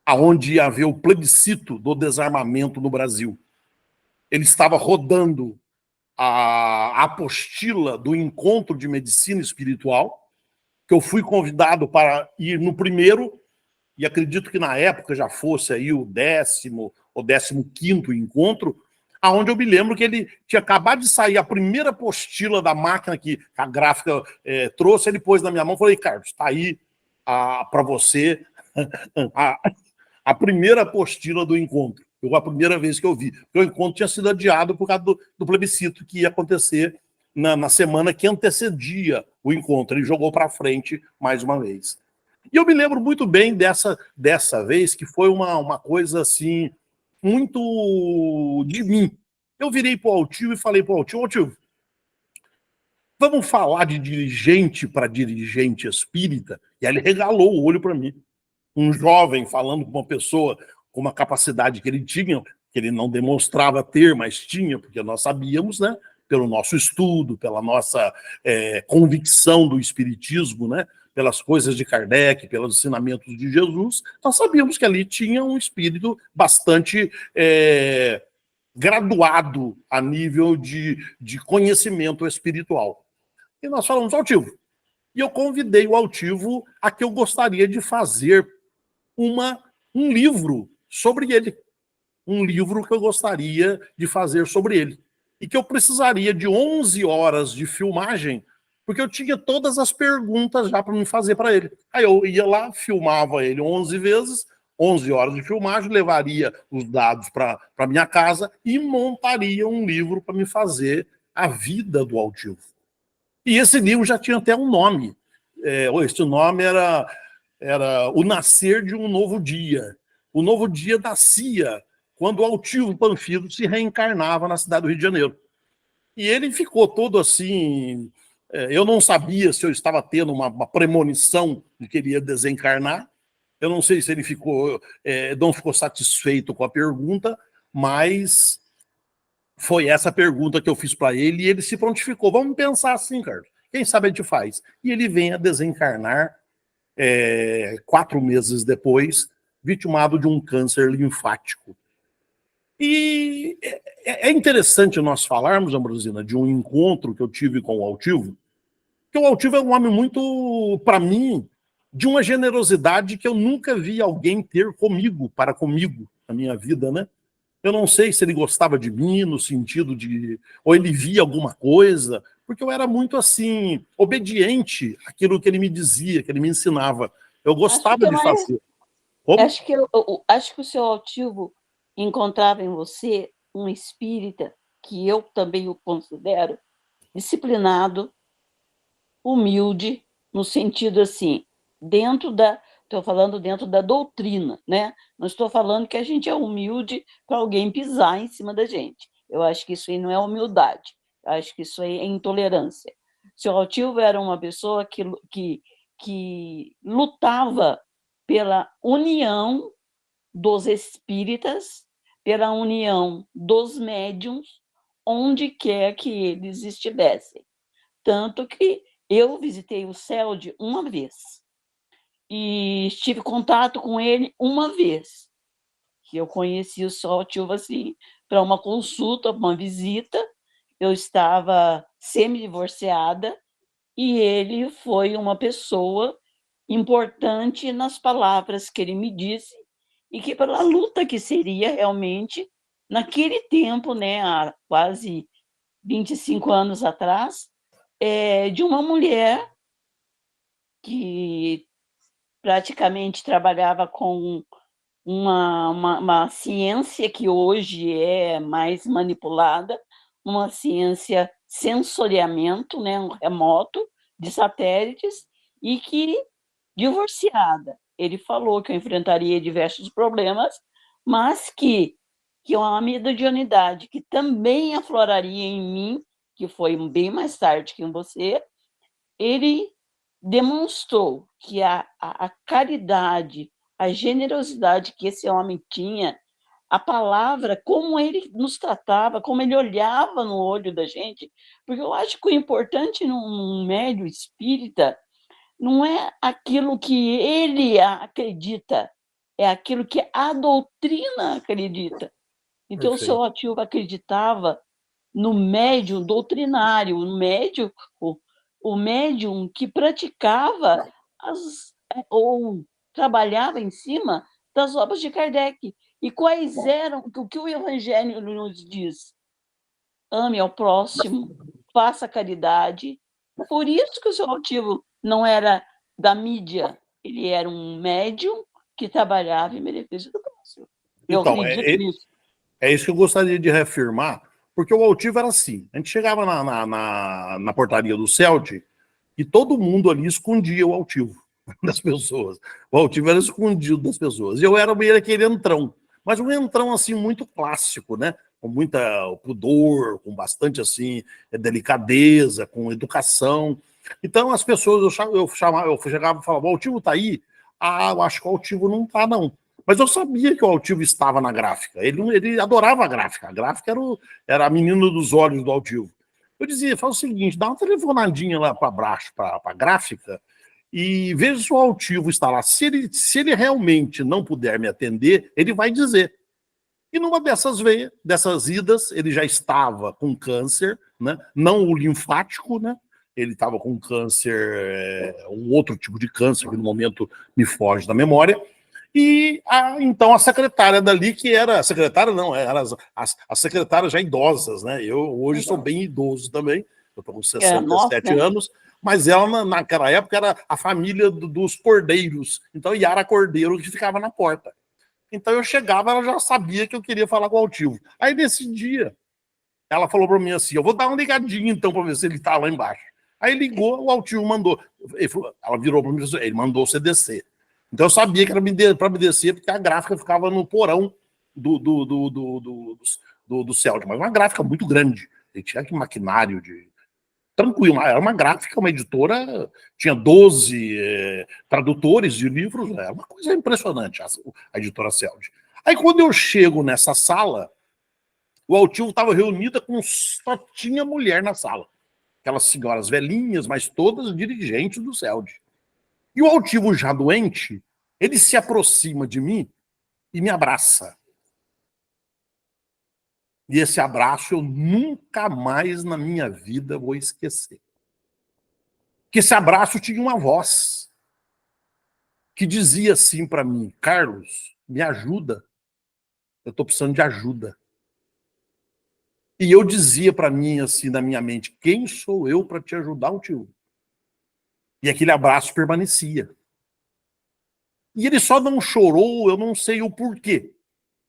Speaker 3: aonde ia haver o plebiscito do desarmamento no Brasil. Ele estava rodando a apostila do encontro de medicina espiritual, que eu fui convidado para ir no primeiro, e acredito que na época já fosse aí o 10º ou 15º encontro, aonde eu me lembro que ele tinha acabado de sair a primeira apostila da máquina que a gráfica trouxe, ele pôs na minha mão e falei, Carlos, está aí para você a primeira apostila do encontro. Foi a primeira vez que eu vi. Porque o encontro tinha sido adiado por causa do plebiscito que ia acontecer na semana que antecedia o encontro. Ele jogou para frente mais uma vez. E eu me lembro muito bem dessa vez, que foi uma coisa assim, muito de mim. Eu virei para o Altivo e falei para o Altivo, Altivo, vamos falar de dirigente para dirigente espírita? E aí ele regalou o olho para mim. Um jovem falando com uma pessoa com uma capacidade que ele tinha, que ele não demonstrava ter, mas tinha, porque nós sabíamos, né, pelo nosso estudo, pela nossa convicção do espiritismo, né, pelas coisas de Kardec, pelos ensinamentos de Jesus, nós sabíamos que ali tinha um espírito bastante graduado a nível de conhecimento espiritual. E nós falamos, Altivo, e eu convidei o Altivo a que eu gostaria de fazer um livro sobre ele. Um livro que eu gostaria de fazer sobre ele. E que eu precisaria de 11 horas de filmagem, porque eu tinha todas as perguntas já para me fazer para ele. Aí eu ia lá, filmava ele 11 vezes, 11 horas de filmagem, levaria os dados para minha casa e montaria um livro para me fazer a vida do Altivo. E esse livro já tinha até um nome. Esse nome era O Nascer de um Novo Dia. O novo dia nascia quando o Altivo Pânfilo se reencarnava na cidade do Rio de Janeiro. E ele ficou todo assim... Eu não sabia se eu estava tendo uma premonição de que ele ia desencarnar. Eu não sei se ele não ficou satisfeito com a pergunta, mas foi essa pergunta que eu fiz para ele e ele se prontificou. Vamos pensar assim, Carlos. Quem sabe a gente faz. E ele vem a desencarnar 4 meses depois, vitimado de um câncer linfático. E é interessante nós falarmos, Ambrosina, de um encontro que eu tive com o Altivo, porque o Altivo é um homem muito, para mim, de uma generosidade que eu nunca vi alguém ter comigo, na minha vida, né? Eu não sei se ele gostava de mim, no sentido de... ou ele via alguma coisa, porque eu era muito, assim, obediente àquilo que ele me dizia, que ele me ensinava. Eu gostava de fazer.
Speaker 2: Como? Acho que o seu Altivo encontrava em você um espírita, que eu também o considero, disciplinado, humilde, no sentido assim, estou falando dentro da doutrina, né? Não estou falando que a gente é humilde para alguém pisar em cima da gente. Eu acho que isso aí não é humildade, eu acho que isso aí é intolerância. Seu Altivo era uma pessoa que lutava pela união dos espíritas, pela união dos médiuns, onde quer que eles estivessem. Tanto que eu visitei o CELD uma vez e tive contato com ele uma vez, que eu conheci o seu Altivo assim, para uma consulta, uma visita. Eu estava semi-divorciada e ele foi uma pessoa importante nas palavras que ele me disse e que pela luta que seria realmente naquele tempo, né, há quase 25 anos atrás, de uma mulher que praticamente trabalhava com uma ciência que hoje é mais manipulada, uma ciência sensoriamento, né, um remoto de satélites, e que, divorciada, ele falou que eu enfrentaria diversos problemas, mas que uma mediunidade que também afloraria em mim, que foi bem mais tarde que em você, ele demonstrou que a caridade, a generosidade que esse homem tinha, a palavra, como ele nos tratava, como ele olhava no olho da gente, porque eu acho que o importante num médium espírita não é aquilo que ele acredita, é aquilo que a doutrina acredita. Então, o seu Altivo acreditava no médium doutrinário, o médium que praticava ou trabalhava em cima das obras de Kardec. E quais eram, o que o Evangelho nos diz? Ame ao próximo, faça caridade. Por isso que o seu Altivo não era da mídia, ele era um médium que trabalhava em benefício do próximo. Eu
Speaker 3: Então,
Speaker 2: acredito nisso.
Speaker 3: É isso que eu gostaria de reafirmar, porque o altivo era assim. A gente chegava na portaria do CELT e todo mundo ali escondia o altivo das pessoas. O altivo era escondido das pessoas. E eu era meio aquele entrão, mas um entrão assim muito clássico, né? Com muita pudor, com bastante assim delicadeza, com educação. Então as pessoas, eu chegava e falava, o altivo tá aí? Ah, eu acho que o altivo não tá, não. Mas eu sabia que o Altivo estava na gráfica. Ele adorava a gráfica. A gráfica era a menina dos olhos do Altivo. Eu dizia, faz o seguinte, dá uma telefonadinha lá para baixo, para a gráfica, e veja se o Altivo está lá. Se ele realmente não puder me atender, ele vai dizer. E numa dessas idas, ele já estava com câncer, né? Não o linfático, né? Ele estava com câncer, um outro tipo de câncer, que no momento me foge da memória. E então a secretária dali, que era secretária, não, eram as secretárias já idosas, né? Eu hoje sou bem idoso também, eu estou com 67 anos, mas ela naquela época era a família dos cordeiros, então Yara Cordeiro que ficava na porta. Então eu chegava, ela já sabia que eu queria falar com o Altivo. Aí nesse dia, ela falou para mim assim, eu vou dar uma ligadinha então para ver se ele está lá embaixo. Aí ligou, o Altivo mandou, ela virou para mim e disse, ele mandou você descer. Então eu sabia que era para me descer, porque a gráfica ficava no porão do CELT, mas uma gráfica muito grande. Ele tinha aquele maquinário de. Tranquilo, era uma gráfica, uma editora, tinha 12 tradutores de livros, era uma coisa impressionante a editora CELT. Aí quando eu chego nessa sala, o Altivo estava reunida com só tinha mulher na sala. Aquelas senhoras velhinhas, mas todas dirigentes do CELT. E o Altivo já doente, ele se aproxima de mim e me abraça. E esse abraço eu nunca mais na minha vida vou esquecer. Porque esse abraço tinha uma voz que dizia assim para mim, Carlos, me ajuda. Eu estou precisando de ajuda. E eu dizia para mim assim na minha mente, quem sou eu para te ajudar, Altivo? E aquele abraço permanecia. E ele só não chorou, eu não sei o porquê.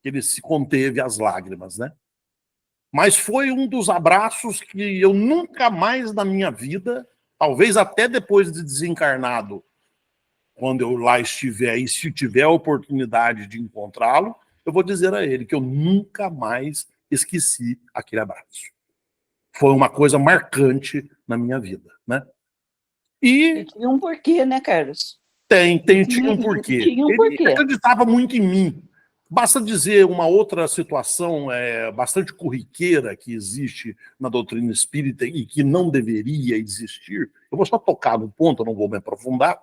Speaker 3: Ele se conteve as lágrimas, né? Mas foi um dos abraços que eu nunca mais na minha vida, talvez até depois de desencarnado, quando eu lá estiver e se tiver a oportunidade de encontrá-lo, eu vou dizer a ele que eu nunca mais esqueci aquele abraço. Foi uma coisa marcante na minha vida, né?
Speaker 2: E tinha um porquê, né, Carlos?
Speaker 3: Tinha um porquê.
Speaker 2: Tinha um porquê.
Speaker 3: Ele acreditava muito em mim. Basta dizer uma outra situação bastante corriqueira que existe na doutrina espírita e que não deveria existir. Eu vou só tocar no ponto, eu não vou me aprofundar.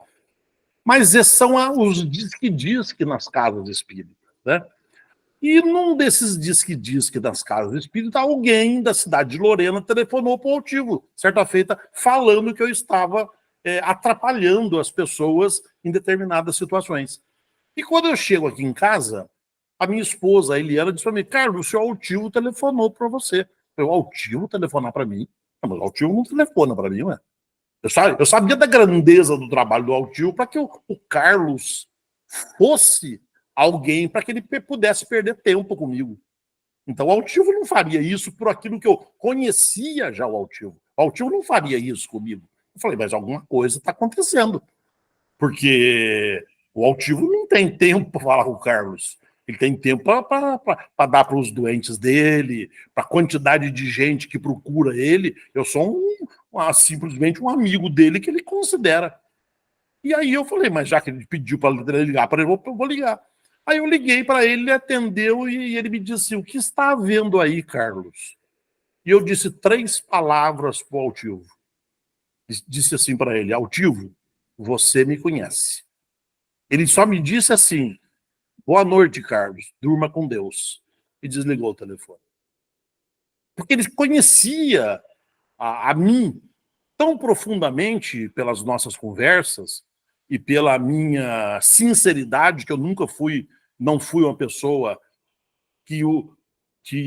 Speaker 3: Mas esses são os disque-disque nas casas espíritas, né? E num desses disque-disque das casas espíritas, alguém da cidade de Lorena telefonou para o Altivo, certa feita, falando que eu estava atrapalhando as pessoas em determinadas situações. E quando eu chego aqui em casa, a minha esposa, a Eliana, disse para mim, Carlos, o seu Altivo telefonou para você. Eu, Altivo telefonar para mim? Não, mas o Altivo não telefona para mim, ué. Eu sabia da grandeza do trabalho do Altivo para que o Carlos fosse alguém para que ele pudesse perder tempo comigo. Então o Altivo não faria isso por aquilo que eu conhecia já o Altivo. O Altivo não faria isso comigo. Eu falei, mas alguma coisa está acontecendo. Porque o Altivo não tem tempo para falar com o Carlos. Ele tem tempo para dar para os doentes dele, para a quantidade de gente que procura ele. Eu sou simplesmente um amigo dele que ele considera. E aí eu falei, mas já que ele pediu para ligar para ele, eu vou ligar. Aí eu liguei para ele, ele atendeu e ele me disse, o que está havendo aí, Carlos? E eu disse 3 palavras para o Altivo. Disse assim para ele, Altivo, você me conhece. Ele só me disse assim, Boa noite, Carlos. Durma com Deus. E desligou o telefone. Porque ele conhecia a mim tão profundamente pelas nossas conversas e pela minha sinceridade, que eu nunca fui, não fui uma pessoa que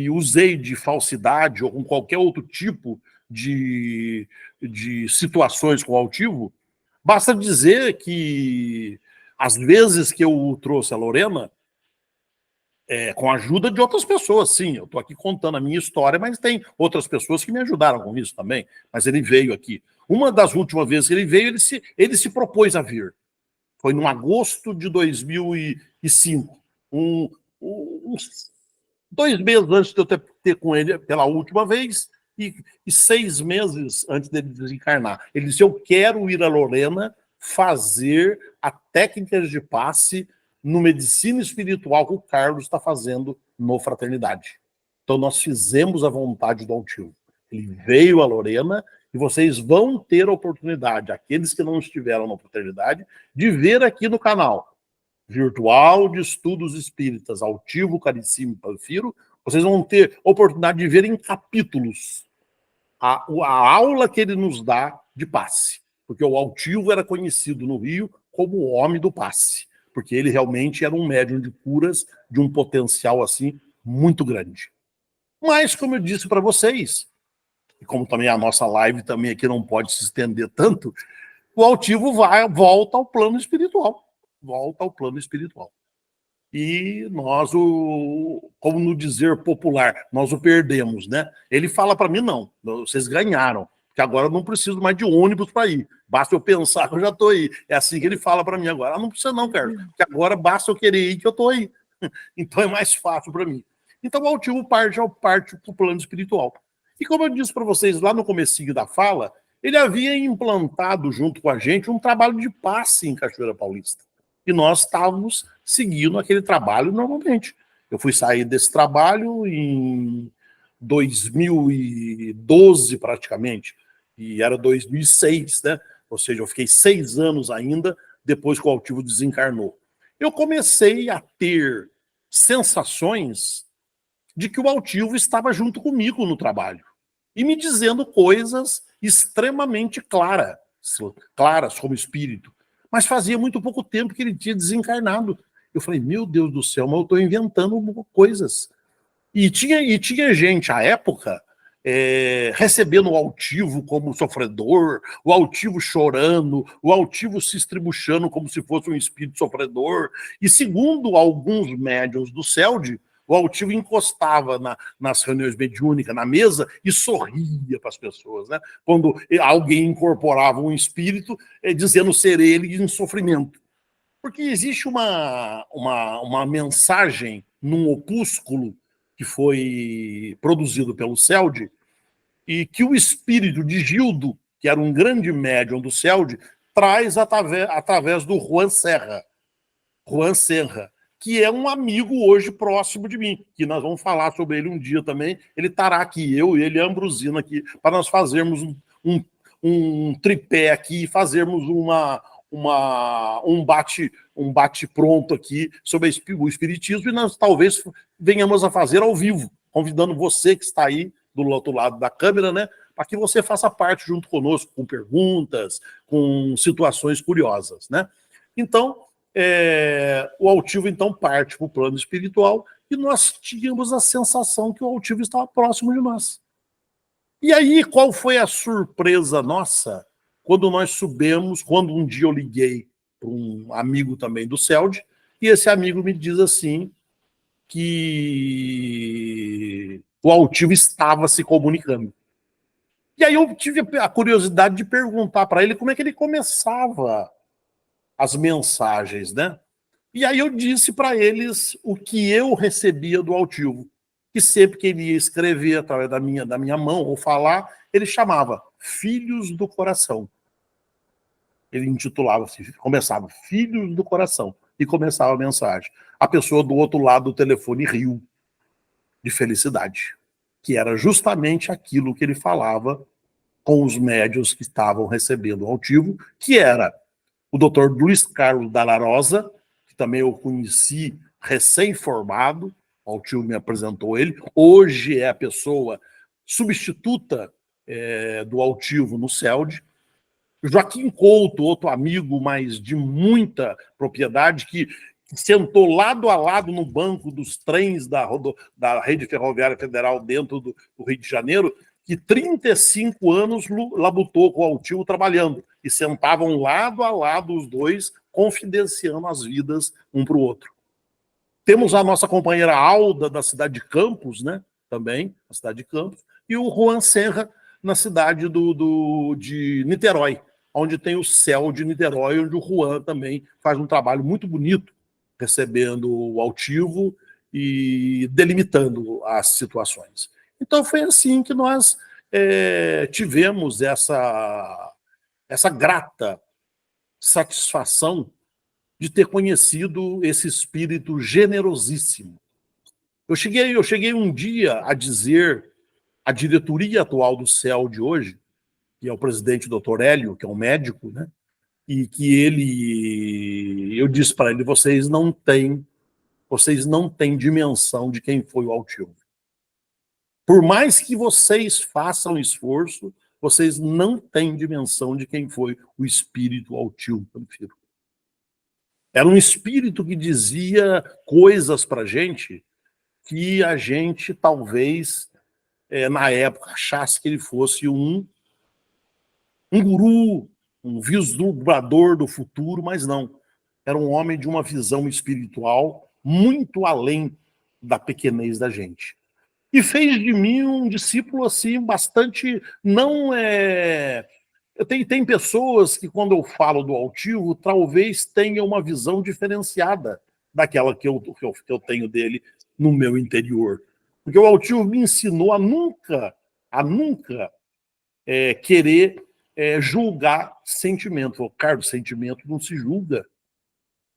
Speaker 3: usei de falsidade ou com qualquer outro tipo de situações com o altivo. Basta dizer que às vezes que eu trouxe a Lorena, com a ajuda de outras pessoas, sim. Eu estou aqui contando a minha história, mas tem outras pessoas que me ajudaram com isso também. Mas ele veio aqui. Uma das últimas vezes que ele veio, ele se propôs a vir. Foi no agosto de 2005. Uns 2 meses antes de eu ter com ele pela última vez e 6 meses antes dele desencarnar. Ele disse, eu quero ir a Lorena fazer a técnica de passe no medicina espiritual que o Carlos está fazendo no Fraternidade. Então nós fizemos a vontade do altivo. Ele veio a Lorena e vocês vão ter a oportunidade, aqueles que não estiveram na Fraternidade, de ver aqui no canal virtual de estudos espíritas, Altivo, Caricimo, Panfiro, vocês vão ter a oportunidade de ver em capítulos a aula que ele nos dá de passe. Porque o Altivo era conhecido no Rio como o homem do passe. Porque ele realmente era um médium de curas de um potencial assim muito grande. Mas, como eu disse para vocês, e como também a nossa live também aqui não pode se estender tanto, o Altivo volta ao plano espiritual. Volta ao plano espiritual. E nós, como no dizer popular, nós o perdemos, né? Ele fala para mim, não, vocês ganharam, que agora eu não preciso mais de ônibus para ir. Basta eu pensar que eu já estou aí. É assim que ele fala para mim agora. Não precisa não, Carlos, que agora basta eu querer ir que eu estou aí. Então é mais fácil para mim. Então o altivo parte para o plano espiritual. E como eu disse para vocês lá no comecinho da fala, ele havia implantado junto com a gente um trabalho de passe em Cachoeira Paulista. E nós estávamos seguindo aquele trabalho normalmente. Eu fui sair desse trabalho em 2012 praticamente, e era 2006, né? Ou seja, eu fiquei 6 anos ainda depois que o altivo desencarnou. Eu comecei a ter sensações de que o altivo estava junto comigo no trabalho e me dizendo coisas extremamente claras como espírito. Mas fazia muito pouco tempo que ele tinha desencarnado. Eu falei, meu Deus do céu, mas eu estou inventando coisas. E tinha gente, à época, recebendo o altivo como sofredor, o altivo chorando, o altivo se estribuchando como se fosse um espírito sofredor. E segundo alguns médiuns do CELD, o altivo encostava nas reuniões mediúnicas, na mesa, e sorria para as pessoas, né? Quando alguém incorporava um espírito, dizendo ser ele em sofrimento. Porque existe uma mensagem num opúsculo que foi produzido pelo CELD, e que o espírito de Gildo, que era um grande médium do CELD, traz através do Juan Serra, que é um amigo hoje próximo de mim, que nós vamos falar sobre ele um dia também. Ele estará aqui, eu e ele, Ambrosino aqui, para nós fazermos um tripé aqui e fazermos um bate pronto aqui sobre o espiritismo, e nós talvez venhamos a fazer ao vivo, convidando você que está aí do outro lado da câmera, né, para que você faça parte junto conosco, com perguntas, com situações curiosas, né? Então, o altivo então parte para o plano espiritual e nós tínhamos a sensação que o altivo estava próximo de nós. E aí, qual foi a surpresa nossa quando nós subimos, quando um dia eu liguei para um amigo também do CELD, e esse amigo me diz assim que o altivo estava se comunicando. E aí eu tive a curiosidade de perguntar para ele como é que ele começava as mensagens, né? E aí eu disse para eles o que eu recebia do altivo, que sempre que ele ia escrever através da minha mão ou falar, ele chamava Filhos do Coração. Ele intitulava assim, começava Filhos do Coração, e começava a mensagem. A pessoa do outro lado do telefone riu de felicidade, que era justamente aquilo que ele falava com os médiuns que estavam recebendo o altivo, que era o Dr. Luiz Carlos Dalla Rosa, que também eu conheci recém-formado, o Altivo me apresentou ele, hoje é a pessoa substituta do Altivo no CELD. Joaquim Couto, outro amigo, mas de muita propriedade, que sentou lado a lado no banco dos trens da Rede Ferroviária Federal dentro do Rio de Janeiro, que 35 anos labutou com o Altivo trabalhando, e sentavam lado a lado os dois, confidenciando as vidas um para o outro. Temos a nossa companheira Alda, da cidade de Campos, né? Também, na cidade de Campos, e o Juan Serra, na cidade de Niterói, onde tem o CEL de Niterói, onde o Juan também faz um trabalho muito bonito, recebendo o Altivo e delimitando as situações. Então foi assim que nós tivemos essa grata satisfação de ter conhecido esse espírito generosíssimo. Eu cheguei um dia a dizer à diretoria atual do CEL de hoje, que é o presidente Dr. Hélio, que é um médico, né? E que eu disse para ele, vocês não têm dimensão de quem foi o Altivo. Por mais que vocês façam esforço, vocês não têm dimensão de quem foi o espírito Altivo Panfiro. Era um espírito que dizia coisas para a gente que a gente talvez, na época, achasse que ele fosse um guru, um vislumbrador do futuro, mas não. Era um homem de uma visão espiritual muito além da pequenez da gente. E fez de mim um discípulo assim, bastante... Tem pessoas que, quando eu falo do Altivo, talvez tenham uma visão diferenciada daquela que eu tenho dele no meu interior. Porque o Altivo me ensinou a nunca querer julgar sentimento. Carlos, sentimento não se julga.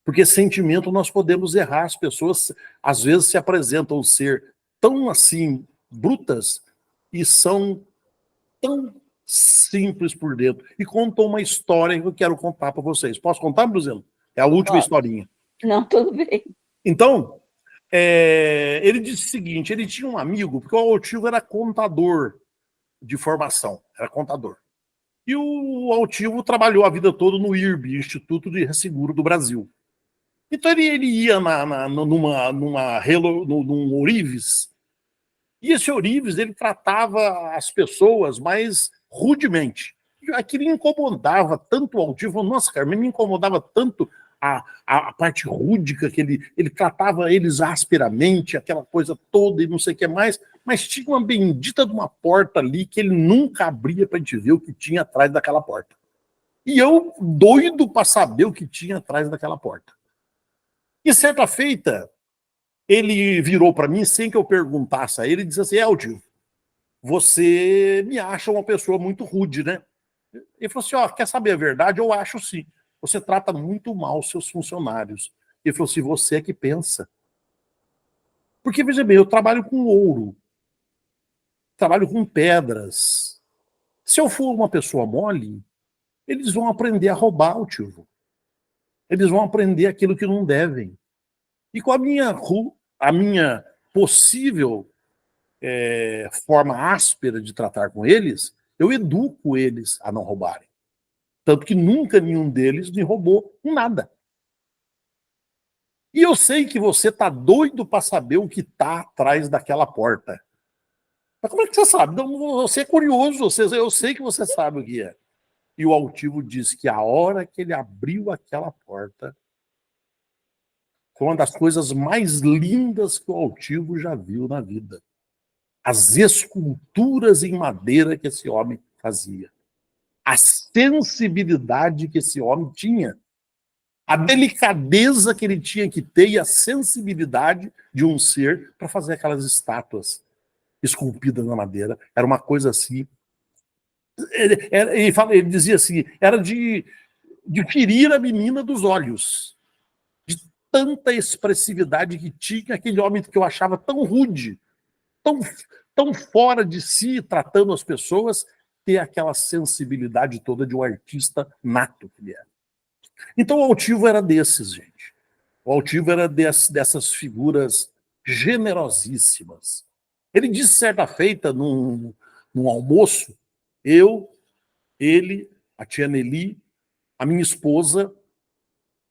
Speaker 3: Porque sentimento nós podemos errar. As pessoas, às vezes, se apresentam ser tão, assim, brutas e são tão simples por dentro. E contou uma história que eu quero contar para vocês. Posso contar, Bruzelo? É a última historinha.
Speaker 2: Não, tudo bem.
Speaker 3: Então, ele disse o seguinte, ele tinha um amigo, porque o Altivo era contador de formação, era contador. E o Altivo trabalhou a vida toda no IRB, Instituto de Resseguro do Brasil. Então ele ia num Orives, e esse Orives ele tratava as pessoas mais rudemente. Aquilo incomodava tanto o Altivo, nossa, cara, me incomodava tanto a parte rúdica, que ele tratava eles asperamente, aquela coisa toda e não sei o que mais, mas tinha uma bendita de uma porta ali que ele nunca abria para a gente ver o que tinha atrás daquela porta. E eu, doido para saber o que tinha atrás daquela porta. E certa feita, ele virou para mim, sem que eu perguntasse a ele, e disse assim, Altivo, você me acha uma pessoa muito rude, né? Ele falou assim, quer saber a verdade? Eu acho sim. Você trata muito mal seus funcionários. Ele falou assim, você é que pensa. Porque, veja bem, eu trabalho com ouro, trabalho com pedras. Se eu for uma pessoa mole, eles vão aprender a roubar, Altivo. Eles vão aprender aquilo que não devem. E com a minha possível forma áspera de tratar com eles, eu educo eles a não roubarem. Tanto que nunca nenhum deles me roubou nada. E eu sei que você tá doido para saber o que tá atrás daquela porta. Mas como é que você sabe? Não, você é curioso, eu sei que você sabe o que é. E o Altivo disse que a hora que ele abriu aquela porta foi uma das coisas mais lindas que o Altivo já viu na vida. As esculturas em madeira que esse homem fazia. A sensibilidade que esse homem tinha. A delicadeza que ele tinha que ter e a sensibilidade de um ser para fazer aquelas estátuas esculpidas na madeira. Era uma coisa assim. Ele dizia assim, era de ferir a menina dos olhos. De tanta expressividade que tinha aquele homem que eu achava tão rude, tão fora de si, tratando as pessoas, ter aquela sensibilidade toda de um artista nato que ele era. Então o Altivo era desses, gente. O altivo era dessas figuras generosíssimas. Ele disse certa feita, num almoço, ele, a tia Nelly, a minha esposa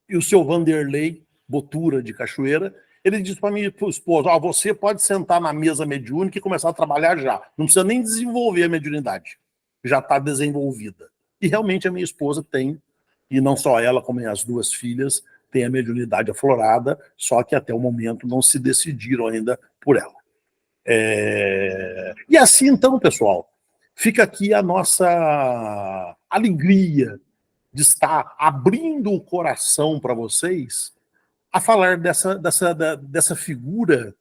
Speaker 3: e o seu Vanderlei Botura de Cachoeira, ele disse para minha esposa, você pode sentar na mesa mediúnica e começar a trabalhar já. Não precisa nem desenvolver a mediunidade. Já está desenvolvida. E realmente a minha esposa tem, e não só ela, como as duas filhas, tem a mediunidade aflorada, só que até o momento não se decidiram ainda por ela. E assim, então, pessoal, fica aqui a nossa alegria de estar abrindo o coração para vocês a falar dessa figura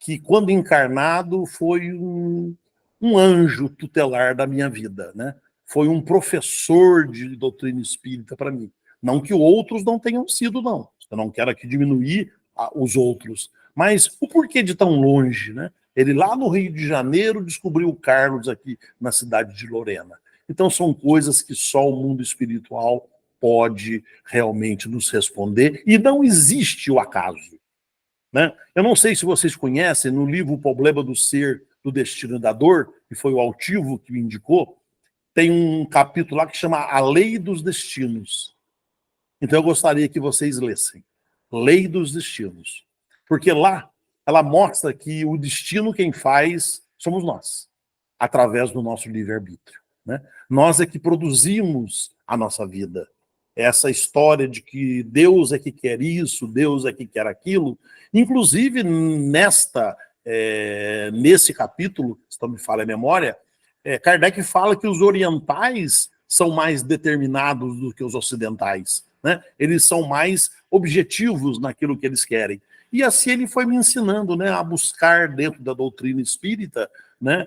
Speaker 3: que, quando encarnado, foi um anjo tutelar da minha vida, né? Foi um professor de doutrina espírita para mim. Não que outros não tenham sido, não. Eu não quero aqui diminuir os outros. Mas o porquê de tão longe, né? Ele lá no Rio de Janeiro descobriu o Carlos aqui na cidade de Lorena. Então são coisas que só o mundo espiritual pode realmente nos responder. E não existe o acaso, né? Eu não sei se vocês conhecem, no livro O Problema do Ser, do Destino e da Dor, que foi o Altivo que me indicou, tem um capítulo lá que chama A Lei dos Destinos. Então eu gostaria que vocês lessem. Lei dos Destinos. Porque lá ela mostra que o destino quem faz somos nós, através do nosso livre-arbítrio, né? Nós é que produzimos a nossa vida. Essa história de que Deus é que quer isso, Deus é que quer aquilo. Inclusive, nesse capítulo, se não me falha a memória, Kardec fala que os orientais são mais determinados do que os ocidentais, né? Eles são mais objetivos naquilo que eles querem. E assim ele foi me ensinando, né, a buscar dentro da doutrina espírita, né,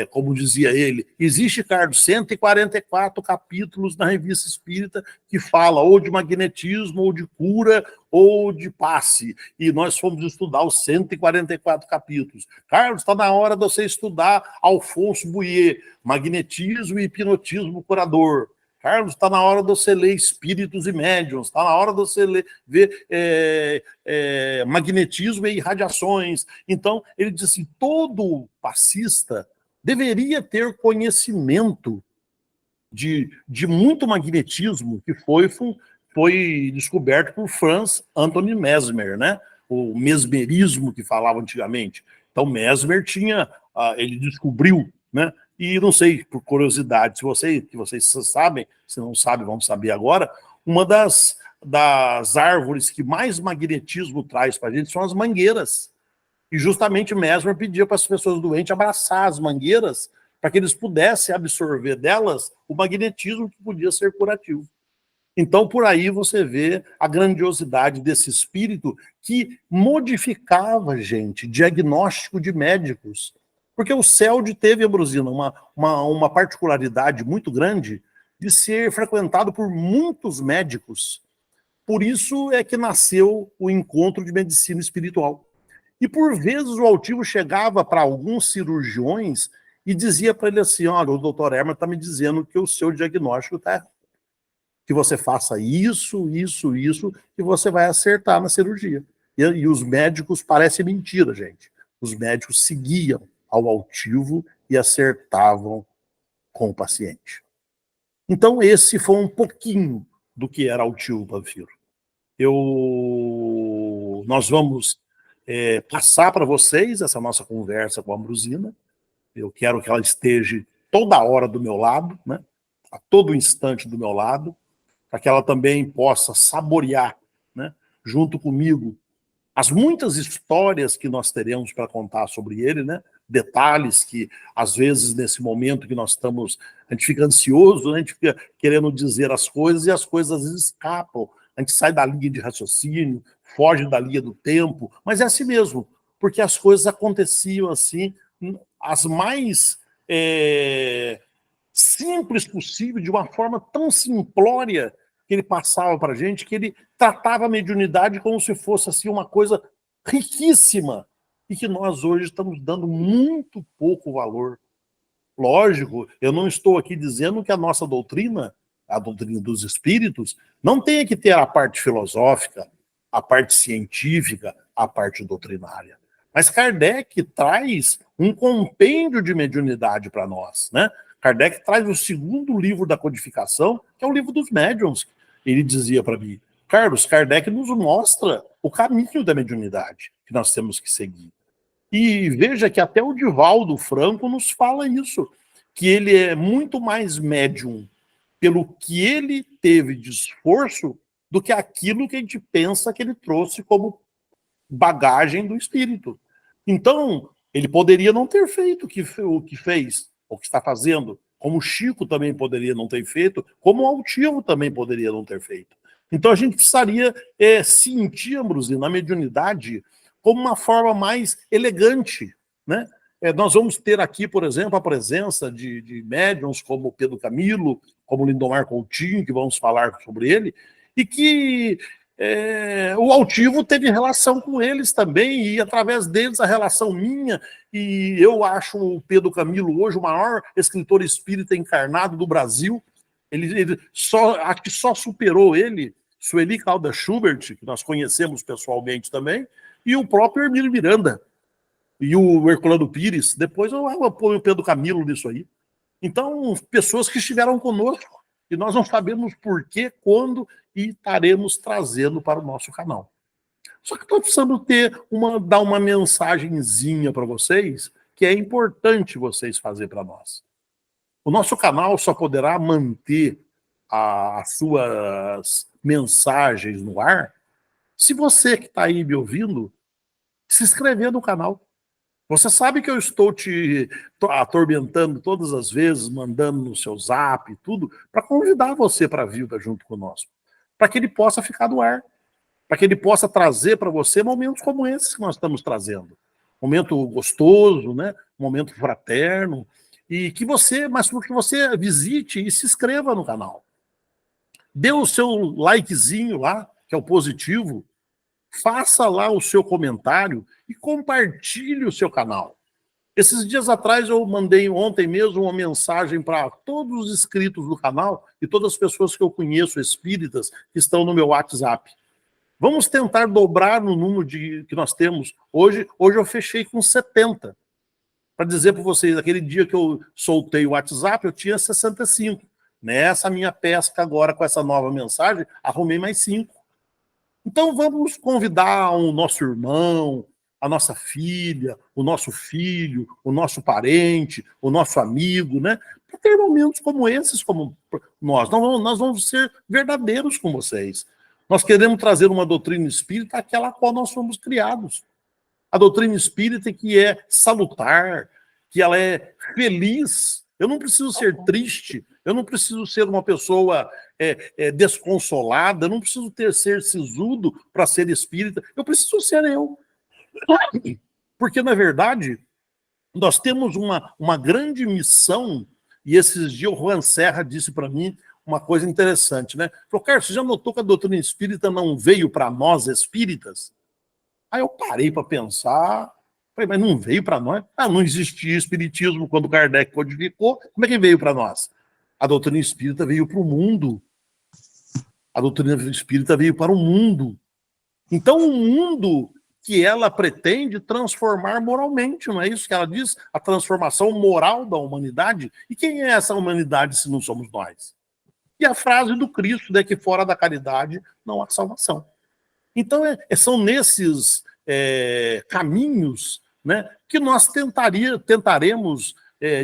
Speaker 3: como dizia ele, existe, Carlos, 144 capítulos na Revista Espírita que fala ou de magnetismo, ou de cura, ou de passe. E nós fomos estudar os 144 capítulos. Carlos, está na hora de você estudar Alfonso Bouillet, magnetismo e hipnotismo curador. Carlos, está na hora de você ler Espíritos e Médiuns, está na hora de você ver magnetismo e irradiações. Então, ele diz assim, todo passista deveria ter conhecimento de muito magnetismo que foi descoberto por Franz Anton Mesmer, né? O mesmerismo que falava antigamente. Então, Mesmer ele descobriu, né? E não sei, por curiosidade, se vocês sabem, se não sabem, vão saber agora, uma das árvores que mais magnetismo traz para a gente são as mangueiras. E justamente Mesmer pedia para as pessoas doentes abraçar as mangueiras para que eles pudessem absorver delas o magnetismo que podia ser curativo. Então, por aí você vê a grandiosidade desse espírito que modificava, gente, diagnóstico de médicos. Porque o CELD teve, Ambrosina, uma particularidade muito grande de ser frequentado por muitos médicos. Por isso é que nasceu o encontro de medicina espiritual. E por vezes o altivo chegava para alguns cirurgiões e dizia para ele assim, olha, o doutor Herman está me dizendo que o seu diagnóstico está errado. Que você faça isso, isso, isso, e você vai acertar na cirurgia. E os médicos parecem mentira, gente. Os médicos seguiam ao altivo e acertavam com o paciente. Então esse foi um pouquinho do que era altivo Panfiro. Nós vamos passar para vocês essa nossa conversa com a Ambrosina. Eu quero que ela esteja toda hora do meu lado, né? A todo instante do meu lado, para que ela também possa saborear, né, junto comigo, as muitas histórias que nós teremos para contar sobre ele, né? Detalhes que, às vezes, nesse momento que nós estamos, a gente fica ansioso, né? A gente fica querendo dizer as coisas e as coisas às vezes escapam. A gente sai da linha de raciocínio, foge da linha do tempo, mas é assim mesmo, porque as coisas aconteciam assim, as mais simples possível, de uma forma tão simplória que ele passava para a gente, que ele tratava a mediunidade como se fosse assim, uma coisa riquíssima, e que nós hoje estamos dando muito pouco valor. Lógico, eu não estou aqui dizendo que a nossa doutrina, a doutrina dos espíritos, não tenha que ter a parte filosófica, a parte científica, a parte doutrinária. Mas Kardec traz um compêndio de mediunidade para nós, né? Kardec traz o segundo livro da codificação, que é o livro dos médiuns. Ele dizia para mim, Carlos, Kardec nos mostra o caminho da mediunidade que nós temos que seguir. E veja que até o Divaldo Franco nos fala isso, que ele é muito mais médium pelo que ele teve de esforço do que aquilo que a gente pensa que ele trouxe como bagagem do espírito. Então, ele poderia não ter feito o que fez, o que está fazendo, como o Chico também poderia não ter feito, como o Altivo também poderia não ter feito. Então, a gente precisaria sentir, Ambrosino, na mediunidade como uma forma mais elegante, né? Nós vamos ter aqui, por exemplo, a presença de médiuns como Pedro Camilo, como Lindomar Coutinho, que vamos falar sobre ele, e que o Altivo teve relação com eles também, e através deles a relação minha, e eu acho o Pedro Camilo hoje o maior escritor espírita encarnado do Brasil. Acho que só superou ele, Sueli Caldas Schubert, que nós conhecemos pessoalmente também, e o próprio Hermílio Miranda, e o Herculano Pires. Depois eu apoio o Pedro Camilo nisso aí. Então, pessoas que estiveram conosco, e nós não sabemos por que, quando, e estaremos trazendo para o nosso canal. Só que estou precisando dar uma mensagenzinha para vocês, que é importante vocês fazerem para nós. O nosso canal só poderá manter as suas mensagens no ar se você que está aí me ouvindo se inscrever no canal. Você sabe que eu estou te atormentando todas as vezes, mandando no seu zap e tudo, para convidar você para vir junto conosco, para que ele possa ficar no ar, para que ele possa trazer para você momentos como esses que nós estamos trazendo. Momento gostoso, né? Momento fraterno, e que você visite e se inscreva no canal. Dê o seu likezinho lá, que é o positivo, faça lá o seu comentário e compartilhe o seu canal. Esses dias atrás eu mandei ontem mesmo uma mensagem para todos os inscritos do canal e todas as pessoas que eu conheço, espíritas, que estão no meu WhatsApp. Vamos tentar dobrar no número que nós temos. Hoje eu fechei com 70. Para dizer para vocês, aquele dia que eu soltei o WhatsApp, eu tinha 65. Nessa minha pesca agora, com essa nova mensagem, arrumei mais 5. Então vamos convidar o nosso irmão, a nossa filha, o nosso filho, o nosso parente, o nosso amigo, né? Para ter momentos como esses, como nós. Nós vamos ser verdadeiros com vocês. Nós queremos trazer uma doutrina espírita, aquela a qual nós fomos criados. A doutrina espírita que é salutar, que ela é feliz. Eu não preciso ser triste, eu não preciso ser uma pessoa desconsolada, eu não preciso ser sisudo para ser espírita, eu preciso ser eu. Porque, na verdade, nós temos uma grande missão, e esses dias o Juan Serra disse para mim uma coisa interessante, né? Falou, Carlos, você já notou que a doutrina espírita não veio para nós espíritas? Aí eu parei para pensar, falei, mas não veio para nós? Não existia espiritismo quando Kardec codificou, como é que veio para nós? A doutrina espírita veio para o mundo. A doutrina espírita veio para o mundo. Então, o mundo que ela pretende transformar moralmente, não é isso que ela diz? A transformação moral da humanidade. E quem é essa humanidade se não somos nós? E a frase do Cristo, né, que fora da caridade não há salvação. Então, são nesses caminhos, né, que nós tentaremos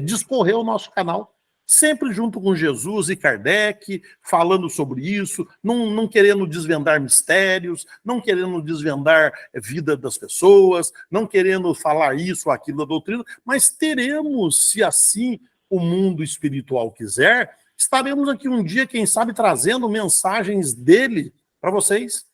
Speaker 3: discorrer o nosso canal, sempre junto com Jesus e Kardec, falando sobre isso, não querendo desvendar mistérios, não querendo desvendar a vida das pessoas, não querendo falar isso ou aquilo da doutrina, mas teremos, se assim o mundo espiritual quiser, estaremos aqui um dia, quem sabe, trazendo mensagens dele para vocês.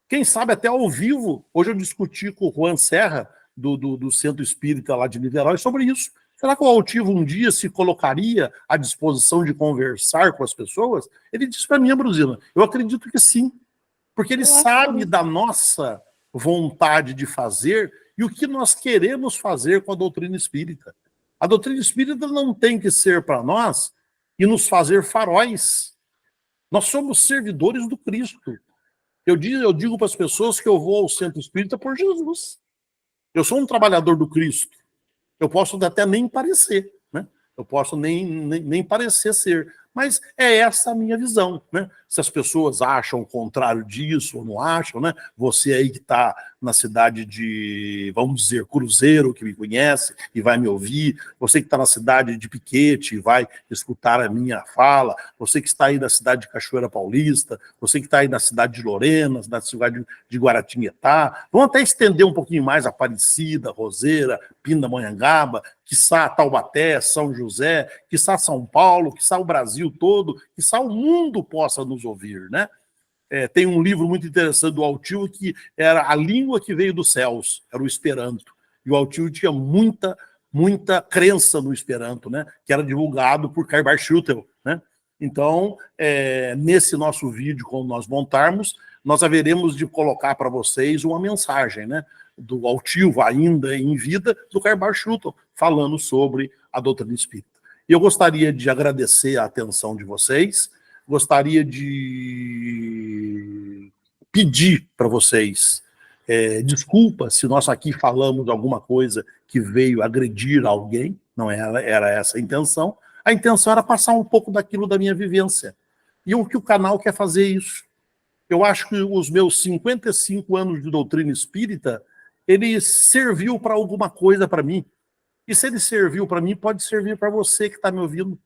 Speaker 3: Quem sabe até ao vivo. Hoje eu discuti com o Juan Serra, do Centro Espírita lá de Niterói, sobre isso. Será que o Altivo um dia se colocaria à disposição de conversar com as pessoas? Ele disse para mim, Ambrosina, eu acredito que sim. Porque ele sabe da nossa vontade de fazer e o que nós queremos fazer com a doutrina espírita. A doutrina espírita não tem que ser para nós e nos fazer faróis. Nós somos servidores do Cristo. Eu digo para as pessoas que eu vou ao centro espírita por Jesus. Eu sou um trabalhador do Cristo. Eu posso até nem parecer, né? Eu posso nem parecer ser. Mas é essa a minha visão, né? Se as pessoas acham o contrário disso ou não acham, né? Você aí que está na cidade de, vamos dizer, Cruzeiro, que me conhece e vai me ouvir, você que está na cidade de Piquete e vai escutar a minha fala, você que está aí na cidade de Cachoeira Paulista, você que está aí na cidade de Lorena, na cidade de Guaratinguetá, vamos até estender um pouquinho mais Aparecida, Roseira, Pindamonhangaba, quiçá Taubaté, São José, quiçá São Paulo, quiçá o Brasil todo, quiçá o mundo possa nos ouvir, né? Tem um livro muito interessante do Altivo que era a língua que veio dos céus, era o Esperanto. E o Altivo tinha muita crença no Esperanto, né? Que era divulgado por Karl Schutel, né? Então, nesse nosso vídeo, quando nós montarmos, nós haveremos de colocar para vocês uma mensagem, né? Do Altivo, ainda em vida, do Karl Schutel, falando sobre a doutrina espírita. E eu gostaria de agradecer a atenção de vocês, gostaria de pedir para vocês desculpa se nós aqui falamos alguma coisa que veio agredir alguém, não era essa a intenção. A intenção era passar um pouco daquilo da minha vivência. E o que o canal quer fazer isso. Eu acho que os meus 55 anos de doutrina espírita, ele serviu para alguma coisa para mim. E se ele serviu para mim, pode servir para você que está me ouvindo.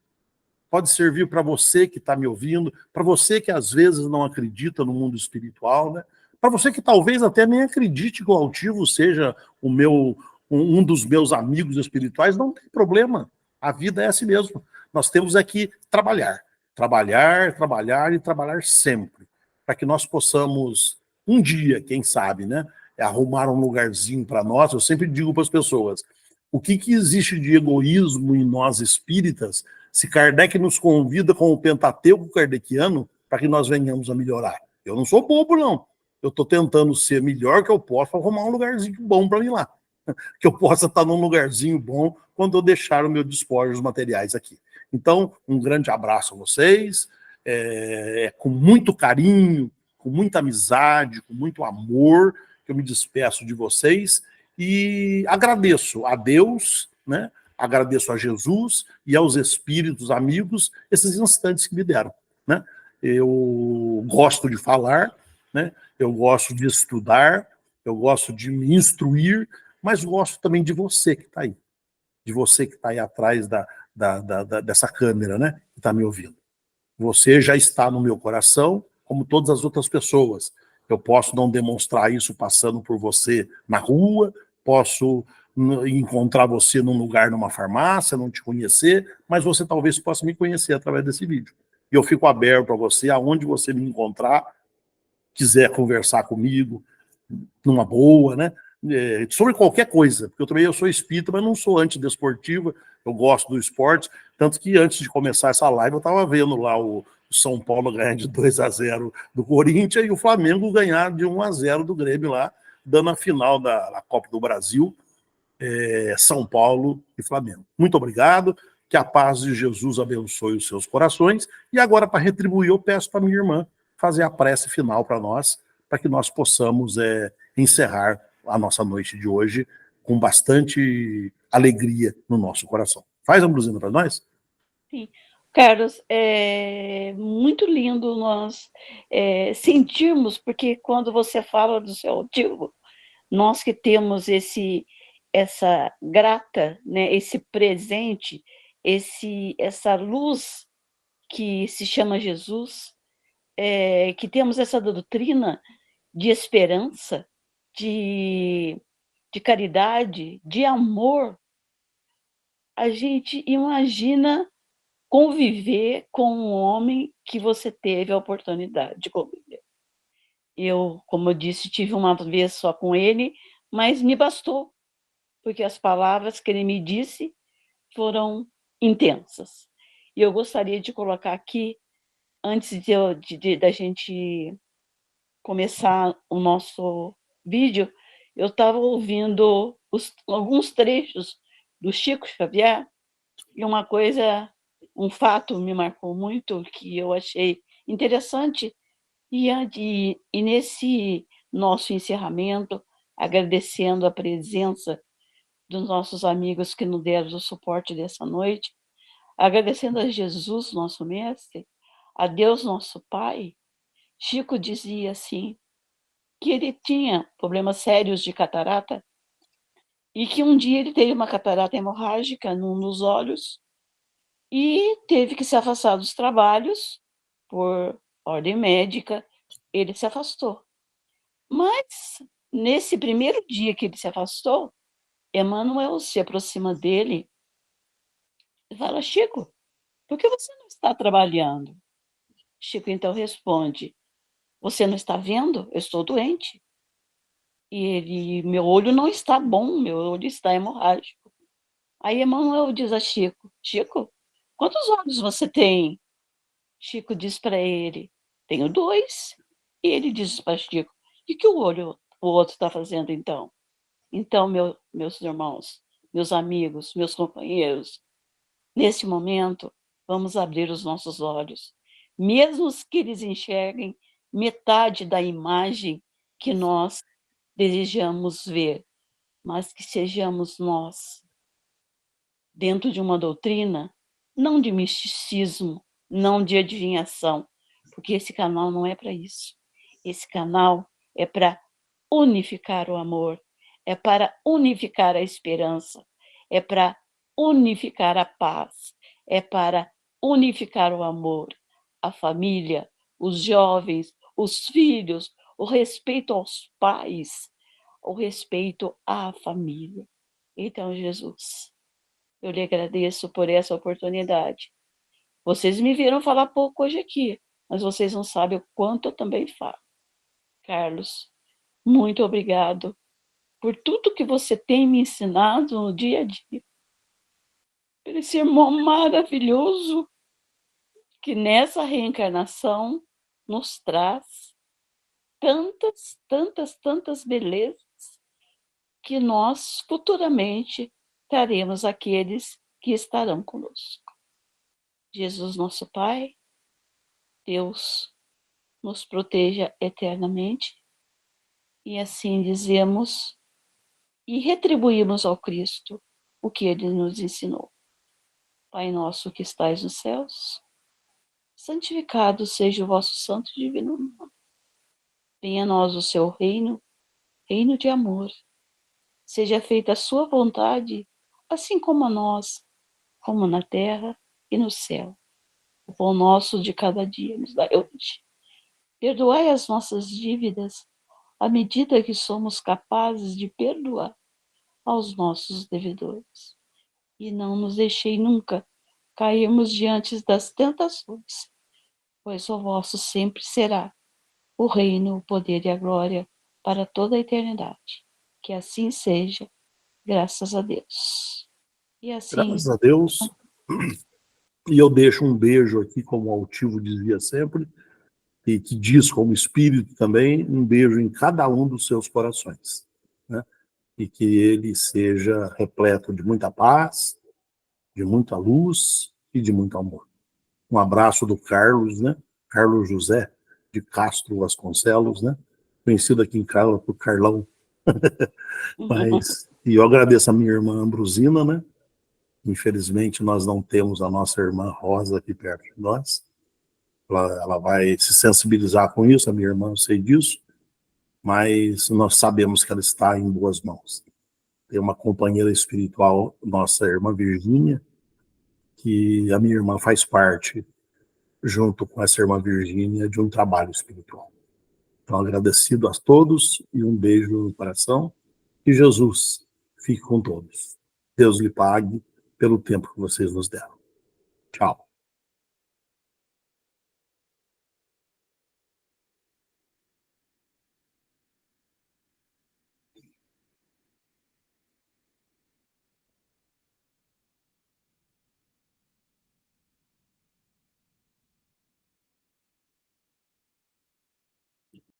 Speaker 3: Pode servir para você que está me ouvindo, para você que às vezes não acredita no mundo espiritual, né? Para você que talvez até nem acredite que o Altivo seja um dos meus amigos espirituais, não tem problema. A vida é assim mesmo. Nós temos aqui trabalhar. Trabalhar, trabalhar e trabalhar sempre. Para que nós possamos, um dia, quem sabe, né? Arrumar um lugarzinho para nós. Eu sempre digo para as pessoas, o que existe de egoísmo em nós espíritas se Kardec nos convida com o Pentateuco kardeciano para que nós venhamos a melhorar? Eu não sou bobo, não. Eu estou tentando ser melhor que eu posso para arrumar um lugarzinho bom para mim lá. Que eu possa estar num lugarzinho bom quando eu deixar o meu despojos materiais aqui. Então, um grande abraço a vocês, com muito carinho, com muita amizade, com muito amor, que eu me despeço de vocês e agradeço a Deus, né? Agradeço a Jesus e aos espíritos amigos esses instantes que me deram, né? Eu gosto de falar, né? Eu gosto de estudar, eu gosto de me instruir, mas gosto também de você que está aí, de você que está aí atrás dessa câmera, né? Que está me ouvindo. Você já está no meu coração, como todas as outras pessoas. Eu posso não demonstrar isso passando por você na rua, posso encontrar você num lugar, numa farmácia, não te conhecer, mas você talvez possa me conhecer através desse vídeo. E eu fico aberto a você, aonde você me encontrar, quiser conversar comigo, numa boa, né? Sobre qualquer coisa, porque eu sou espírita, mas não sou antidesportiva, eu gosto do esporte, tanto que antes de começar essa live eu estava vendo lá o São Paulo ganhar de 2-0 do Corinthians e o Flamengo ganhar de 1-0 do Grêmio lá, dando a final da Copa do Brasil, São Paulo e Flamengo. Muito obrigado, que a paz de Jesus abençoe os seus corações, e agora, para retribuir, eu peço para minha irmã fazer a prece final para nós, para que nós possamos encerrar a nossa noite de hoje com bastante alegria no nosso coração. Faz a blusinha para nós?
Speaker 2: Sim. Carlos, é muito lindo nós sentirmos, porque quando você fala do seu Altivo, nós que temos essa grata, né, esse presente, essa luz que se chama Jesus, que temos essa doutrina de esperança, de caridade, de amor, a gente imagina conviver com um homem que você teve a oportunidade de conviver. Eu, como eu disse, tive uma vez só com ele, mas me bastou, porque as palavras que ele me disse foram intensas. E eu gostaria de colocar aqui, antes da gente começar o nosso vídeo, eu estava ouvindo alguns trechos do Chico Xavier, e um fato me marcou muito, que eu achei interessante, E nesse nosso encerramento, agradecendo a presença dos nossos amigos que nos deram o suporte dessa noite, agradecendo a Jesus, nosso mestre, a Deus, nosso Pai, Chico dizia assim, que ele tinha problemas sérios de catarata e que um dia ele teve uma catarata hemorrágica nos olhos e teve que se afastar dos trabalhos por ordem médica, ele se afastou. Mas, nesse primeiro dia que ele se afastou, Emmanuel se aproxima dele e fala, Chico, por que você não está trabalhando? Chico então responde, você não está vendo? Eu estou doente. E ele, meu olho não está bom, meu olho está hemorrágico. Aí Emmanuel diz a Chico, Chico, quantos olhos você tem? Chico diz para ele, tenho 2. E ele diz para Chico, o que o outro está fazendo então? Então, meus irmãos, meus amigos, meus companheiros, nesse momento, vamos abrir os nossos olhos, mesmo que eles enxerguem metade da imagem que nós desejamos ver, mas que sejamos nós, dentro de uma doutrina, não de misticismo, não de adivinhação, porque esse canal não é para isso. Esse canal é para unificar o amor, é para unificar a esperança, é para unificar a paz, é para unificar o amor, a família, os jovens, os filhos, o respeito aos pais, o respeito à família. Então, Jesus, eu lhe agradeço por essa oportunidade. Vocês me viram falar pouco hoje aqui, mas vocês não sabem o quanto eu também falo. Carlos, muito obrigado por tudo que você tem me ensinado no dia a dia. Por esse irmão maravilhoso que nessa reencarnação nos traz tantas, tantas, tantas belezas que nós futuramente traremos àqueles que estarão conosco. Jesus, nosso Pai, Deus nos proteja eternamente e assim dizemos e retribuímos ao Cristo o que ele nos ensinou. Pai nosso que estais nos céus, santificado seja o vosso santo e divino nome. Venha a nós o seu reino, reino de amor. Seja feita a sua vontade, assim como a nós, como na terra e no céu. O pão nosso de cada dia nos dai hoje. Perdoai as nossas dívidas, à medida que somos capazes de perdoar aos nossos devedores. E não nos deixei nunca cairmos diante das tentações, pois o vosso sempre será o reino, o poder e a glória para toda a eternidade. Que assim seja, graças a Deus. E assim...
Speaker 3: Graças a Deus. E eu deixo um beijo aqui, como o Altivo dizia sempre, e que diz como espírito também, um beijo em cada um dos seus corações, né? E que ele seja repleto de muita paz, de muita luz e de muito amor. Um abraço do Carlos, né? Carlos José de Castro Vasconcelos, né? Conhecido aqui em Carla por Carlão. E eu agradeço a minha irmã Ambrosina, né? Infelizmente nós não temos a nossa irmã Rosa aqui perto de nós. Ela vai se sensibilizar com isso, a minha irmã, eu sei disso, mas nós sabemos que ela está em boas mãos. Tem uma companheira espiritual, nossa irmã Virgínia, que a minha irmã faz parte, junto com essa irmã Virgínia, de um trabalho espiritual. Então, agradecido a todos e um beijo no coração. E Jesus fique com todos. Deus lhe pague pelo tempo que vocês nos deram. Tchau.